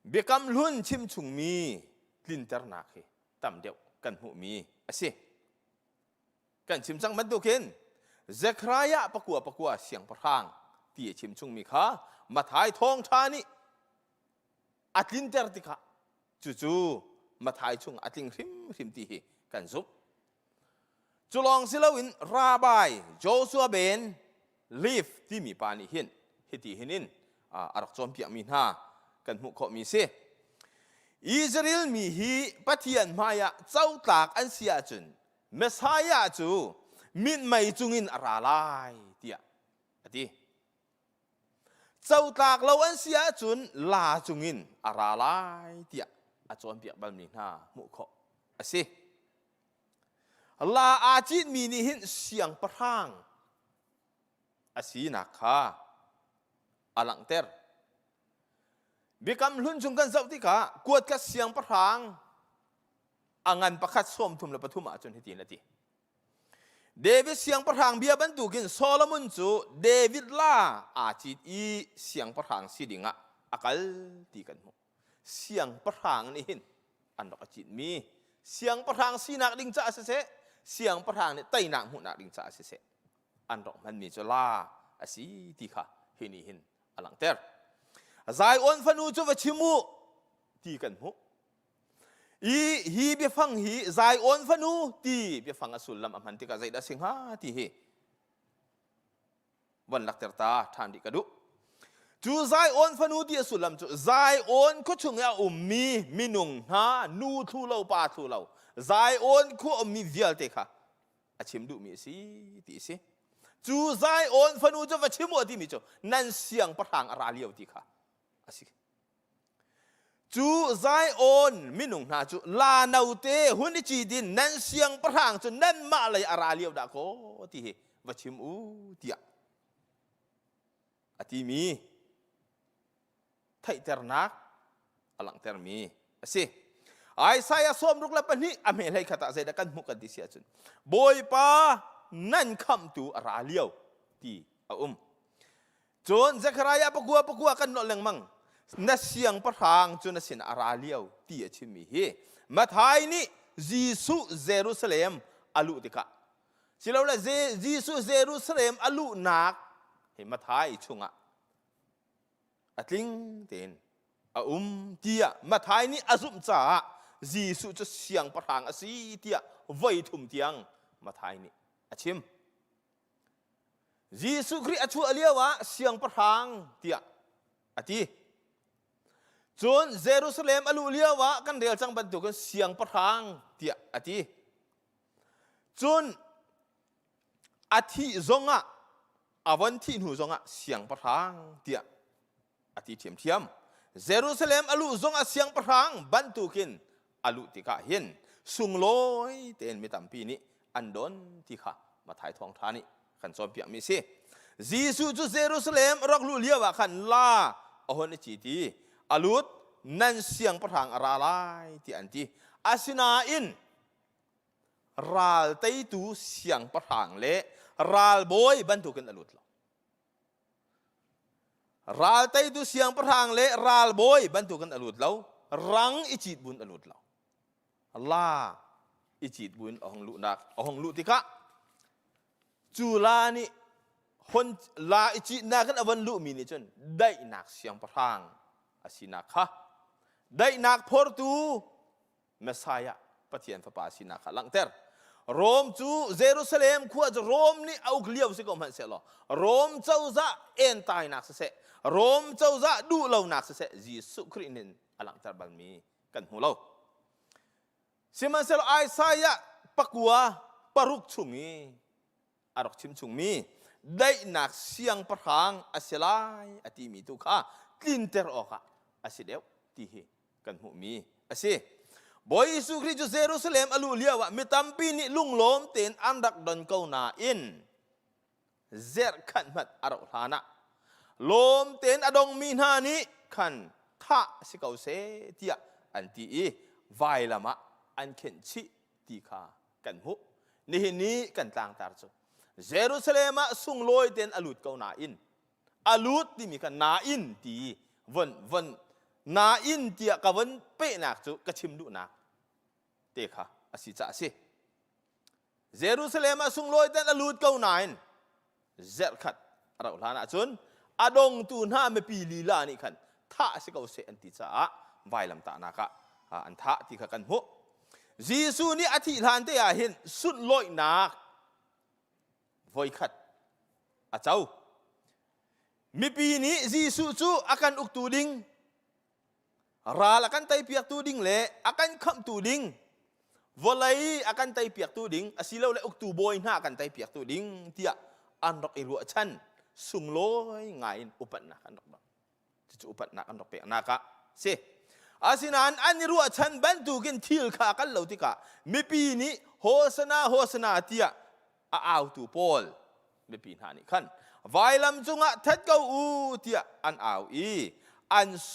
เบียกำลุนชิมชุงมีลินเตอร์นักเฮตามเดียวกันหูมีอาศัยกันชิมจังมันดูกินเซครายะปะกัวเสียงประทางที่ชิมชุงมีขามาถ่ายทองชานี่อัดลินเตอร์ติค่ะจู่มาถ่ายชุงอัดลิงริมที่กันซุบจุลองศิลวินราบายโจซัวเบนลีฟที่มีปานิหินฮิติหินินอารักจอมเปียมีนากันหูขอมีเสอิสราเอลมีฮีปัทยันมายะเจ้าตากอันเสียจุนเมสายะจูมินไม่จุงินอาราลายเตียอดีเจ้าตากเราอันเสียจุนลาจุงินอาราลายเตียอาจวนเปียบัลมีนามุขอสิลาอาจิตมีนิหินเสียงประทังอสีนักค่ะอลังเตอร์บิกำลุนจุงกันเจ้าที่กะกวดกับเสียงประทังอังันประคัดส้มทุมและปฐุมอาจนที่ตีนาทีเดวิดเสียงประทังเบียบันตุกินโซโลมอนจูเดวิดล่าอาจิตอีเสียงประทังสิดิงะอักลตีกันหูเสียงประทังนี่หินอันดอกอาจิตมีเสียงประทังสีนักดิงจ่าเสเสียงประทังเนี่ยไตนักหูนักดิงจ่าเสอันดอกมันมีจุลาอาศิติค่ะหินหินอลังเตอร์ใจอ่อนฟนูจูวชิมูตีกันหูฮีเบียฟังฮีใจอ่อนฟนูตีเบียฟังอสุลลำอันติกาใจดัสิงหาตีเฮวันลักเตอร์ตาทานดิกระดุจูใจอ่อนฟนูตีอสุลลำจูใจอ่อนก็ชงยามีมินุงฮานูทูเลาปาทูเลาใจอ่อนก็มีเวียลเตค่ะอาชิมดูมีสิตีสิจูใจอ่อนฟนูจูวชิมูตีมีจูนั่นเสียงประทางอาราเลียวตีค่ะอาศิจูใจอ่อนมินุงนาจูลาเนาเตหุนจีดินนั่นเสียงประทางจูนั่นมาเลยอาราเลียวดาโคตีเฮวชิมูตีอะอติมี ไทยเตอร์นักอลังเตอร์มีสิไอ้สายสมรุกละปนี้อเมริกาตะเจดกันมุกันดิเสียจนบอยปานั่นคำตูราเลียวที่จนเซครายาปกัวกันนอเลงมังนัเสียงประทางจนนัสินอาราเลียวที่ชิมีเฮมาไทยนี่ยิสุเยรูซาเล็มอาลุติกะสิเราละยิสุเยรูซาเล็มอาลุนักเห็นมาไทยชุงะอัตลิงเต็นเตียมาไทยนี่อาซุมจ่ายิสุจะเสียงประทางอาศีเตียไว้ทุ่มเตียงมาไทยนี่อาชิมยิสุคริสต์ชัวเลียวะเสียงประทางเตียอติจนเยรูซาเล็มอาลุเลียวะกันเดียวจังบรรทุกันเสียงประทางเตียอติจนอาทิจงะอาวันที่หนูจงะเสียงประทางเตียอติเทียมเยรูซาเล็มอาลุจงะเสียงประทางบรรทุกินอาลุติกะเห็นสุงลอยเต็นมิตัมปีนี้อันโดนที่ข้ามาถ่ายทองทานี่ขันซอมเปียมิสิยิสุจุเยรูซาเล็มรักลุเลียวะขันลาอหนจิตีอาลุดนั่นเสียงประทางอาราไลที่อันที่อาสินาอินราลเตตูเสียงประทางเละราลบอยบรรทุกันอาลุดราลเตตูเสียงประทางเละราลบอยบรรทุกันอาลุดเรารังอิจิตบุญอาลุดเราลาอิจิตบุญอหงลุนักอหงลุติกะจูลานี่คนลาอิจินากันอวันลุมีนี่จนได้นักเสียงประทางอาศินักค่ะได้นักพอร์ตูเมสายะปะเทียนพระปาศินักค่ะหลังเตอร์โรมจูเยรูซาเล็มขวดโรมนี่เอาเกลียวสิกอมันเสร็จแล้วโรมเจ้าจะเอ็นตายนักเสร็จโรมเจ้าจะดูเรานักเสร็จยิสุคริสต์นินหลังเตอร์บัลมีกันหูเราสิมันเสร็จไอซายะปักวัวปรุกชุมีอารมณ์ชิมชุมีได้นักเสียงประทางอาศิลายอติมีตุค่ะกลินเตอร์ออกอาศิเดียวที่เหกันหูมีอาศิบอยสุคริจุเยรูซาเล็มอาลุเลียวะมิตัมปีนิลุงล้มเต็นอันดักดอนเกานาอินเซร์ขันมัดอารมณ์ฐานะล้มเต็นอดงมีนานิขันท่าสิเกาเซตียอันที่ไวละมะอันเข็นชิตีขากันหูนี่กันต่างตาร์จูเยรูซาเล็มสุงลอยเต็นอาลุดเกานาอินอาลุดที่มีกันนาอินตีวันนาอินตีกับวันเป๊ะนักจูกระชิมดูนักเตะค่ะอาศิจ่าสิเยรูซาเล็มสุงลอยเต็นอาลุดเกานาอินเซร์ขัดเราหลานะจนอดงตูนห้าไม่ปีลีลานี่ขันท่าสิเกาเซอันติจ่าไวลำตานักอันท่าที่กันหูยิสุนี่อธิษฐานเตียเห็นสุดลอยนักไว้ขัดอาเจ้ามีปีนี้ยิสุจูอาการอุกตูดิงราลอาการไตเปียกตูดิงเละอาการคำตูดิงวลัยอาการไตเปียกตูดิงอาศิเลวเละอุกตูบอยหน้าอาการไตเปียกตูดิงเตียอันดอกอิรัวชันสุงลอยไงอุปนักอันดอกจู่อุปนักอันดอกเปียกนักะเสอาศินานอันนี้รัวชันบรรทุกินทิลขากันเหล่าที่กะมีปีนี้โฮสนาเตียอ้าวตูโพลมีปีหานี่ขันไวลำจุงะทัดเก้าอูเตียอันอ้าวอันส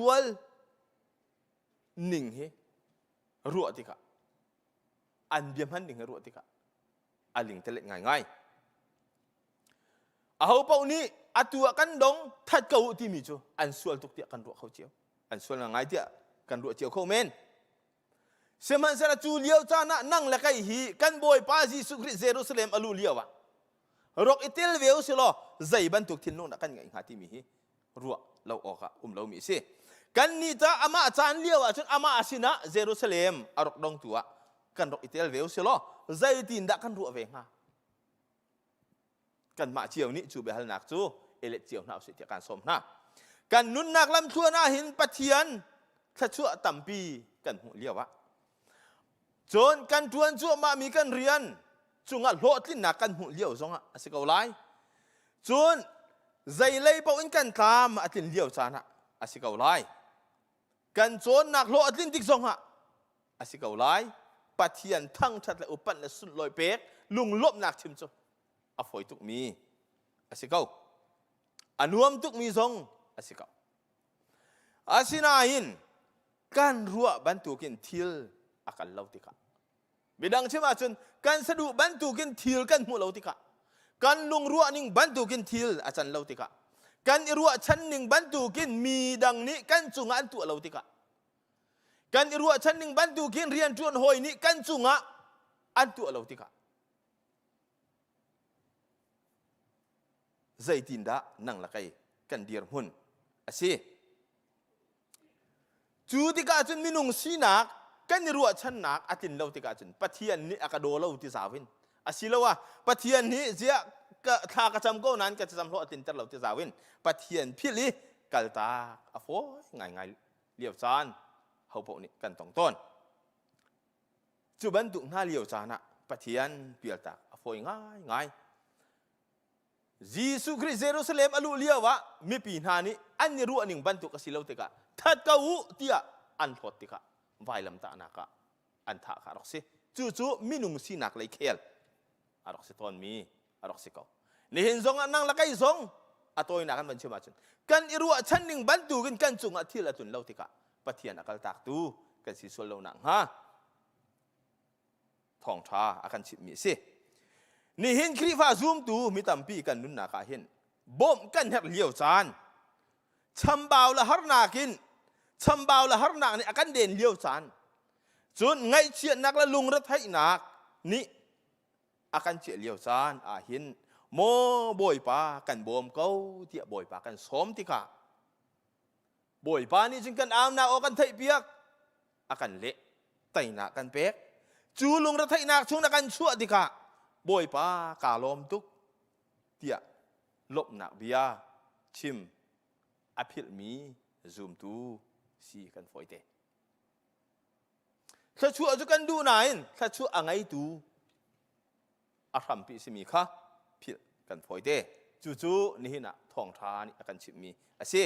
วลนิ่งเฮรัวที่กะอันเบียมหันนิ่งรัวที่กะอันลิงเตล็ดง่ายเอาเป้านี้อัตัวกันดงทัดเก้าที่มีจูอันสวลตุกเตียกันรัวเขาเจียวอันสวลง่ายเตียกันรัวเจียวเขาเมนเสมันสระจูเลียวจานะนั่งละไกฮีกันบอยปาจิสุคริเยรูซาเล็มอาลูเลียวะรกอิติลเวลสิโลใจบรรทุกทินนู่นกันไงหาที่มีฮีรัวเราออกเรามีสิกันนี่จะอามาจานเลียวะจนอามาอาศินะเยรูซาเล็มอารกดงตัวกันรกอิติลเวลสิโลใจตินดักกันรัวเวงฮะกันมาเจียวนี้จูเบฮัลนักจูเอเลเจียวน่าสิที่การสมนะกันนุนนักลำชั่วหน้าหินปะเทียนถ้าชั่วต่ำปีกันหัวเลียวะจนกันทวนชั่วมามีกันเรียนจุงอ่ะโลดที่หนักกันหุ่นเลี้ยวซงอ่ะสิเกาไลจนใจเลยเป่าอินกันตามอัตินเลี้ยวจานะสิเกาไลกันจนหนักโลดที่ดิกซงอ่ะสิเกาไลปัทเทียนทั้งชัดและอุปันและสุดลอยเป๊กลุงลบหนักชิมจูอฟอยตุกมี สิเกาอันรวมทุกมีทรงสิเกาอาศินาอินการรัวบรรทุกินทิลอากันเลาติกะบิดังเชื่อมาจนการสะดุบรรทุกินทิลกันหัวเลาติกะการลงรัวนิ่งบรรทุกินทิลอาจารย์เลาติกะการรัวชั้นหนึ่งบรรทุกินมีดังนี้กันจุงอันตัวเลาติกะการรัวชั้นหนึ่งบรรทุกินเรียนจวนหอยนี้กันจุงอันตัวเลาติกะใจตินดานั่งละไกกันเดียร์หุ่นอาศิจูติกาจุนมินุงสีนักกันรัวชั้นนักอาทินเลาติกาจุนปะเทียนนี้อากาโดเลาติสาวินอาศิละว่าปะเทียนนี้เสียก็ทากระจำก็นั้นก็จะจำโลอาทินจัดเลาติสาวินปะเทียนพิลีกัลตาอโฟง่ายเลี้ยวจานเขาพวกนี้กันต้องต้นจูบันตุหน้าเลี้ยวจานะปะเทียนเปียตาอโฟง่ายยิสุคริสต์เยรูซาเล็มอลูเลียวะมีปีนานี้อันนี้รู้อันหนึ่งบรรทุกสิเลวติกะทัดก้าวเตียอันทอดติกะไวลำตานักะอันทักอารอกสิจู่มินุงสีนักเลยเคลอารอกสิตอนมีอารอกสิเกานี่เห็นซองนั่งละไกซองอัตโตยนักกันบัญชีมาจุนกันอิรัวชั้นหนึ่งบรรทุกกันจุงอัฐิละจุนเลวติกะปะเทียนอักลตักตูกันสิส่วนเลวหนังฮะทองชาอากันชิมีสินี่เห็นครีฟ้าซูมตูมีตัมปีกันนุนนาคาเห็นบ่มกันเฮกเลี้ยวจานชัมบาวละฮาร์นากินชัมบาวละฮาร์นานี่อากันเด่นเลี้ยวจานจนไงเชียนักละลุงรัฐไทยนักนี่อากันเชียเลี้ยวจานเห็นโมบ่อยปากันบ่มเก้าเที่ยบ่อยปากันซ้อมติกะบ่อยปานี่จึงกันอามนาออกกันไทยเปียกอากันเละไตนากันเป๊กจูลุงรัฐไทยนักช่วงนักกันชั่วติกะบ่อยปากาลมตุกเตียลบหนักเบียชิมอภิลมีซูมตูสีกันฝอยเตถ้าชั่วจะกันดูไหนถ้าชั่วอะไรตูอารัมปีสิมีค่ะพิลกันฝอยเตจู่นี่นะทองทานี่อากันชิมมีอาศัย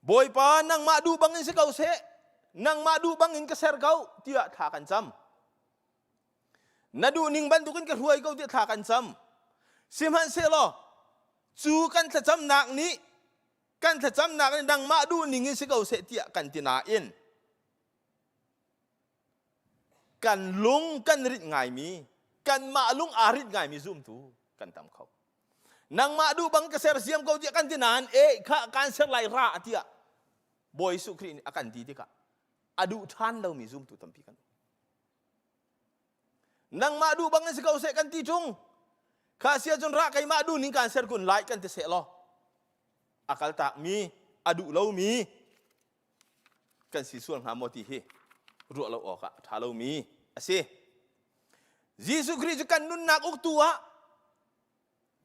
บ่อยปานั่งมาดูบังอินสิเกาเสนั่งมาดูบังอินกระเซร์เกาเตียทากันจำนาดูนิ่งบันทุกันกระหวยก็เดือดทากันซ้ำสิมันเสลอจูกันจะจำหนักนี้กันจะจำหนักนี้ดังมาดูนิ่งสิเกาเสตียกันตินาอินกันลุงกันริดง่ายมีกันมาลุงอาริดง่ายมีซุ่มตูกันตามเขานางมาดูบังกระเสรเสียมเขาเตียกันตินานข้าการเสลายราเตียบอยสุครีนอากันดีติกะอดูท่านเรามีซุ่มตูตั้มพีกันnang madu bangan sekau sekan tijung kasia jun rak kai madu ning kan ser kun lai kan te se lo akal tak mi adu lau mi kan si suang ha moti he ru lau oka tha lau mi ase Yesus Kristus kan nun nak uktua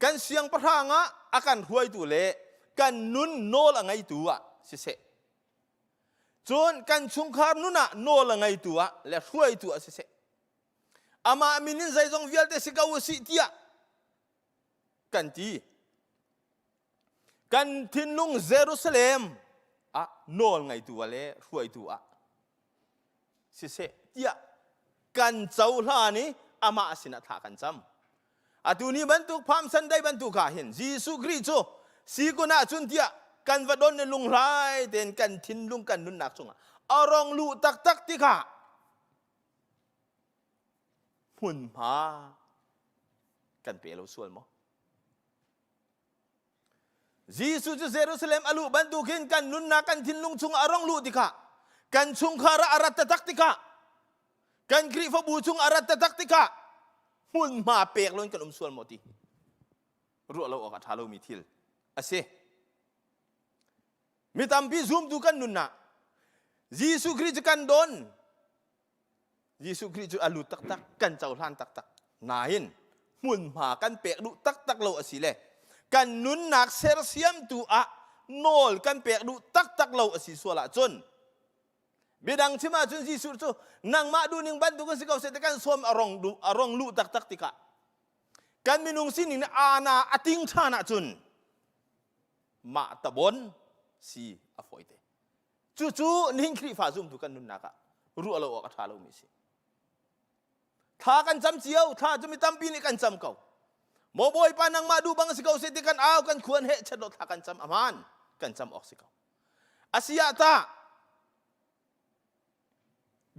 kan siang perhanga akan huai tu le kan nun nol angai tua si se jun kan chungkhar nuna nol angai tua le huai tua si se ama aminin zai zong vial te sikau si tia kan ti kan tinlung Jerusalem nol ngai tu ale huai tu si se tia kan chau hla ni ama asina tha kan cham atuni bantuk pham san dai bantuk ka hin Jesu Kristo si kuna chun tia kan vadon ne lung rai ten kan tinlung kan nun nak chunga arong lu tak ti kaหุ่นผากันเปล่าส่วนมั้งยิสุจะเยรูซาเล็มอลูบันทุกินกันนุนนักกันทินลุงชุงอารองลูติกะกันชุงคาระอารัตตักติกะกันกรีฟบูชุงอารัตตักติกะหุ่นมาเปล่าล้นกันส่วนหมดทีรู้เราออกทาเรามีทิลอาเซมีตามพิซูมดูกันนุนนะยิสุคริสต์กันโดนYesus Kristus alu tak kan caulan tak nain mun ma kan pek du tak lo asile kan nun nak sersiam tu nol kan pek du tak lo asi suala chun bidang chima chun Yesus tu nang ma du ning ban du kan sikau setekan som arong lu tak tika kan minung sining na ana ating thana chun ma tabon si afoite chu ning kri fa zum tu kan nun naka ru alo ka thalo mi siทากันจำเจียวทาจะไม่ตั้มปีนี่กันจำเก่า โมบอยปานังมาดูบังสิเขาเสติกันเอากันควรเหตุฉลดหากันจำอามันกันจำออกสิเขาอาเซียตา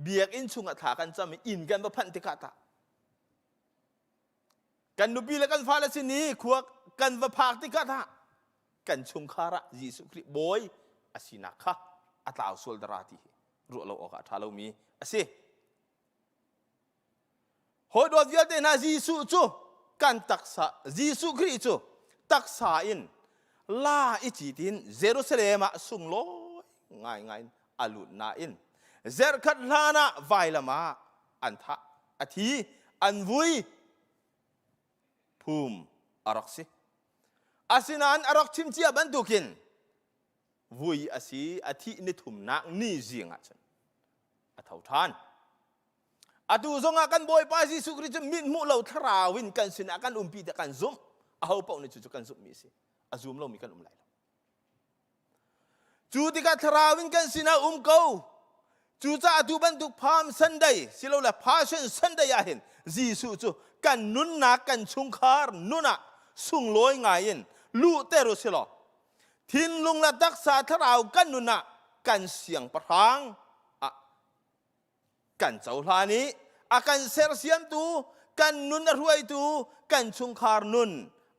เบียกอินชุงอัฐากันจำอินกันประพันติกาตากันนุบีและกันฟาเลสินีขวกกันวภาคติกาตากันชุงคาระยิสุคริบอยอาศินักขะอัตลาวสุลดราติรู้เราออกอัฐาเรามีอาศิโหดวดเวียเตนายิสุจูกันตักษายิสุคริจูตักษาอินลาอิจิตินเยรูซาเล็มสุงโลง่ายง่ายอาลุนาอินเซร์คัดลานะไวลามาอันทะอธิอันวุยภูมิอารักสิอาศินันอารักชิมเจียบันตุกินวุยอาศิอธินิทุมนักนี่เจียงอาจันอาเท่าทานอาตูซงอากันบอยปาสิสุกริจมินมุเราทราวินกันสินะกันปีแต่กันซุมเอาเป่าในจุกันซุมมีสิอาซุมเรามีกันไหลจูติกาทราวินกันสินะเขาจูจ้าดูบันทุกพามสันใดสิเราละพาชันสันใดยาเห็นจีสุจูกันนุนนักกันชุงคาร์นุนะสุงลอยง่ายินลู่เตรุสิลอทินลุงละดักษาทราวกันนุนะกันเสียงประทังกันเจ้าลานี้อากันเซอร์เซียมตูกันนุนอรวยตูกันชุงคาร์นุน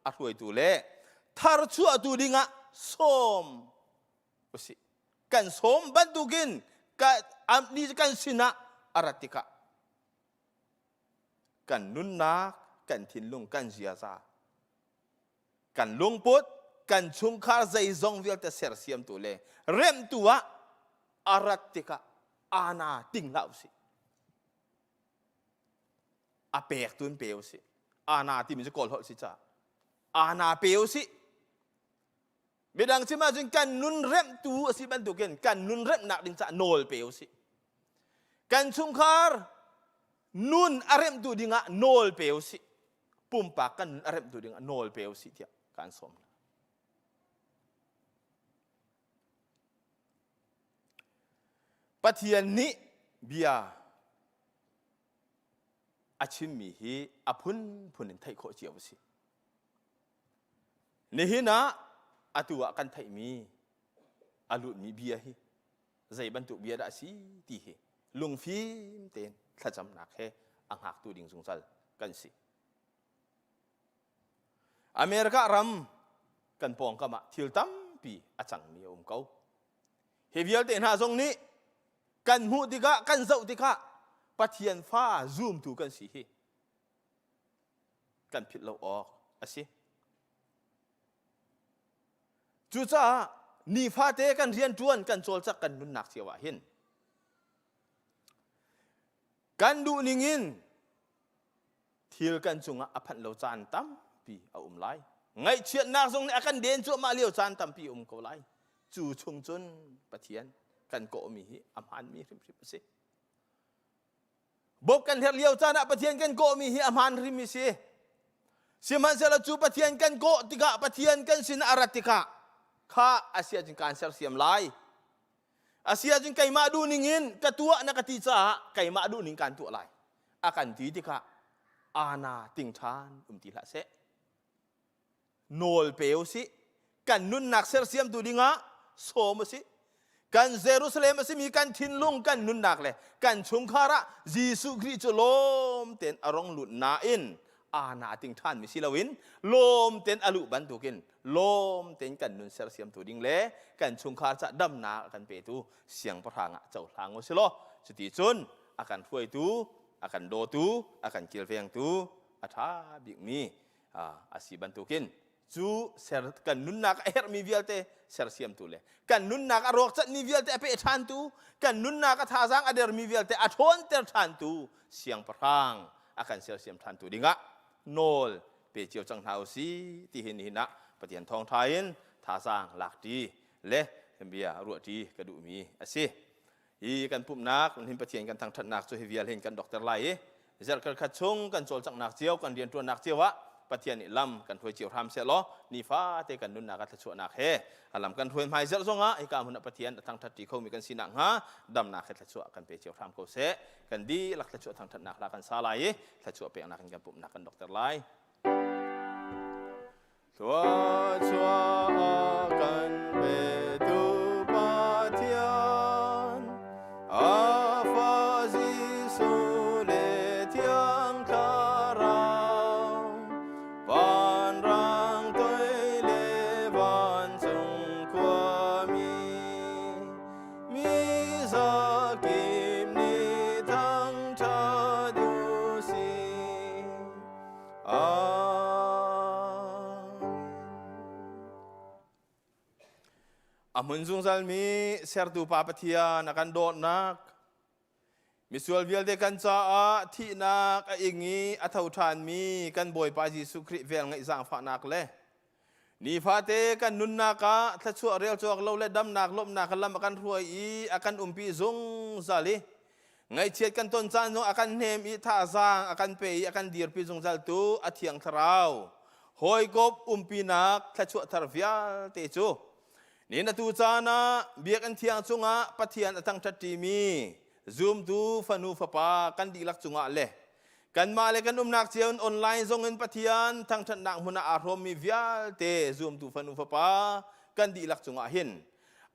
อรวยตูเล่ทาร์ชัวตูดิงะส้มสิกันส้มบันทุกินกันนี่กันสินะอารัติกะกันนุนนักกันทินลุงกันเจียซากันลุงพุทธกันชุงคาใจซงเวลแต่เสียเสียมตัวเล่เริ่มตัวอารัติกะอาณาติงเหล่าสิอาเปกตุนเปียวสิอาณาที่มันจะกอลหสิจ้าอาณาเปียวสิเบดังสิมาจึงกันนุนเริ่มตัวสิบันตุกันกันนุนเริ่มหนักดิงจะโนลเปียวสิกันชุงคาร์นุนอาเริ่มตัวดิงะโนลเปียวสิปุ่มปากกันอาเริ่มตัวดิงะโนลเปียวสิเดียการสมปะเทียนนี้เบียอาชิมมีฮีอพุนพุนินไทยโคเจียวสินี่ฮินะอาตัวกันไทยมีอาลุมีเบียฮีใจบรรทุกเบียดาสีตีฮีลุงฟิมเต็นถ้าจำหนักแค่อังหักตัวดิ่งสงสัยกันสิอเมริการำกันปองกะมะทิลตัมปีอาจังมีองค์เก่าเฮเบียลเต็นหาทรงนี้กันหูติกะกันเจ้าติกะปะเทียนฟ้าซูมถูกันสิฮีกันผิดเราออกอะสิจูจ้านี่ฟ้าเตกันเรียนจวนกันโจลจักกันนุนหนักเสียวะเห็นกันดูนิ่งินทิลกันจุงอภันเราจานตั้มปีเอาไลไงเชียนนักทรงเนี่ยกันเดินจั่วมาเลี้ยวจานตั้มปีเขาไลจูชงจนปะเทียนกันโกมีอัมหันมีริมริมสิบอกกันเลี้ยวจานปะเทียนกันโกมีอัมหันริมสิสิมันเสละจูปะเทียนกันโกติกะปะเทียนกันสินอารัติกะข้าอาเซียจึงการเสียเสียมลายอาเซียจึงไก่มาดูนิ่งินกระตัวนักติจ่าไก่มาดูนิ่งการตัวลายอาการตีติกะอาณาติงทานติละเสโนลเปียวสิกันนุนนักเสียเสียมตัวดิ่งะโสมสิกันเยรูซาเล็มสิมีกันทินลุงกันนุนนักเลยกันชุงคาระยิสุคริสต์ลมเต็นอารมณ์หลุดนาอินอาณาติงทานมิสิลาวินลมเต็นอลุบันตุกินลมเต็นกันนุนเสียเสียมตัวดิ่งเล่กันชุงคาระจะดำนากันเปตูเสียงพระทางเจ้าทางโอสิโลสติจุนอาการช่วยตูอาการโดตูอาการเกี่ยวเฟียงตูอาทาบิกมีอาศิบันตุกินจูเสรกันนุนนักเอร์มีเวลเตเสรเสียมตุเลกันนุนนักอรอกจัดมีเวลเตอเปทันตูกันนุนนักท่าสังอเดอร์มีเวลเตอทนเตอร์ทันตูเสียงพระงอาการเสรเสียมทันตูดิ่งะโนลเปเจียวจังหาวสีที่เห็นหินะปฏิญทองไทยนท่าสังหลักดีเละเบียรัวดีกระดูมีอาศิอีกันปุ่มนักมันเห็นปฏิญกันทางทัดนักสุเฮเวียเห็นกันดอกเตอร์ไลเจอกันขัดชงกันโจลจังนักเจียวกันเรียนตัวนักเจียววะปฏิญาณลำกันถวยเจียวทำเสร็จแล้วนี่ฟ้าเตกันนุนนักทัดชวนักเฮลำกันถวยไม่เสร็จซงอ่ะอีกามุนปฏิญาณทางทัดจีเขามีกันสินังฮะดำนักทัดชวกันเปเจียวทำเขาเสกันดีหลักทัดชวทางทัดนักหลักกันซาไลทัดชวเปียงนักกันปุ่มนักกันดอกเตอร์ไล ตัวชัวกันเปตุปาเทียนอาฟาซิสุเลเทียงคาราวปานรังตัวเลวันจงความมีสักกิมนิทั้งชาดูสิAmun zalmi sertu papatia nakan dot nak misual vial de kan cha thi nak a ingi athau than mi kan boy pa Jesu Christ vel ngai zang fa nak le ni fate kan nun naka thachu rel chuak lo le dam nak lom nak lam kan ruai i akan umpi zung zali ngai chet kan ton chan no akan nem i tha zang akan pe i akan dir pi zung zal tu athiang tharau hoi gop umpi nak thachu thar vial te chuนี่นาตูจานะเบียกันเทียงจุงะปะเทียนตั้งทัดทีมีซูมตูฟันูฟปากันดีลักจุงะเลยกันมาเลยกันนักเจียนออนไลน์ส่งเงินปะเทียนทั้งทัดนักมุนาอารมณ์มีวิาเตซูมตูฟันูฟปากันดีลักจุงะหิน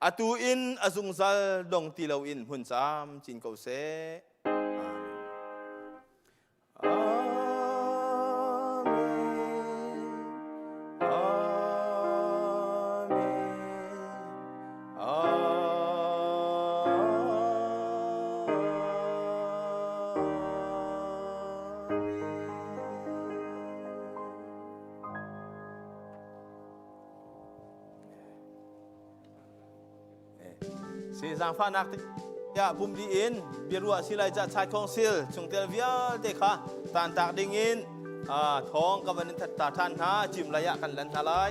อตูอินอซุงซัลดงตีเลวอินหุ่นซามจินเกาเซสีสังฟ้านักยาบุมดีอินเบียรัวสิไลจะชายคองซิลจงเตลวิอาเตค่ะตานตากดิ่งอินท้องกับวันนี้ตาท่านหาจิมระยะกันลันทลาย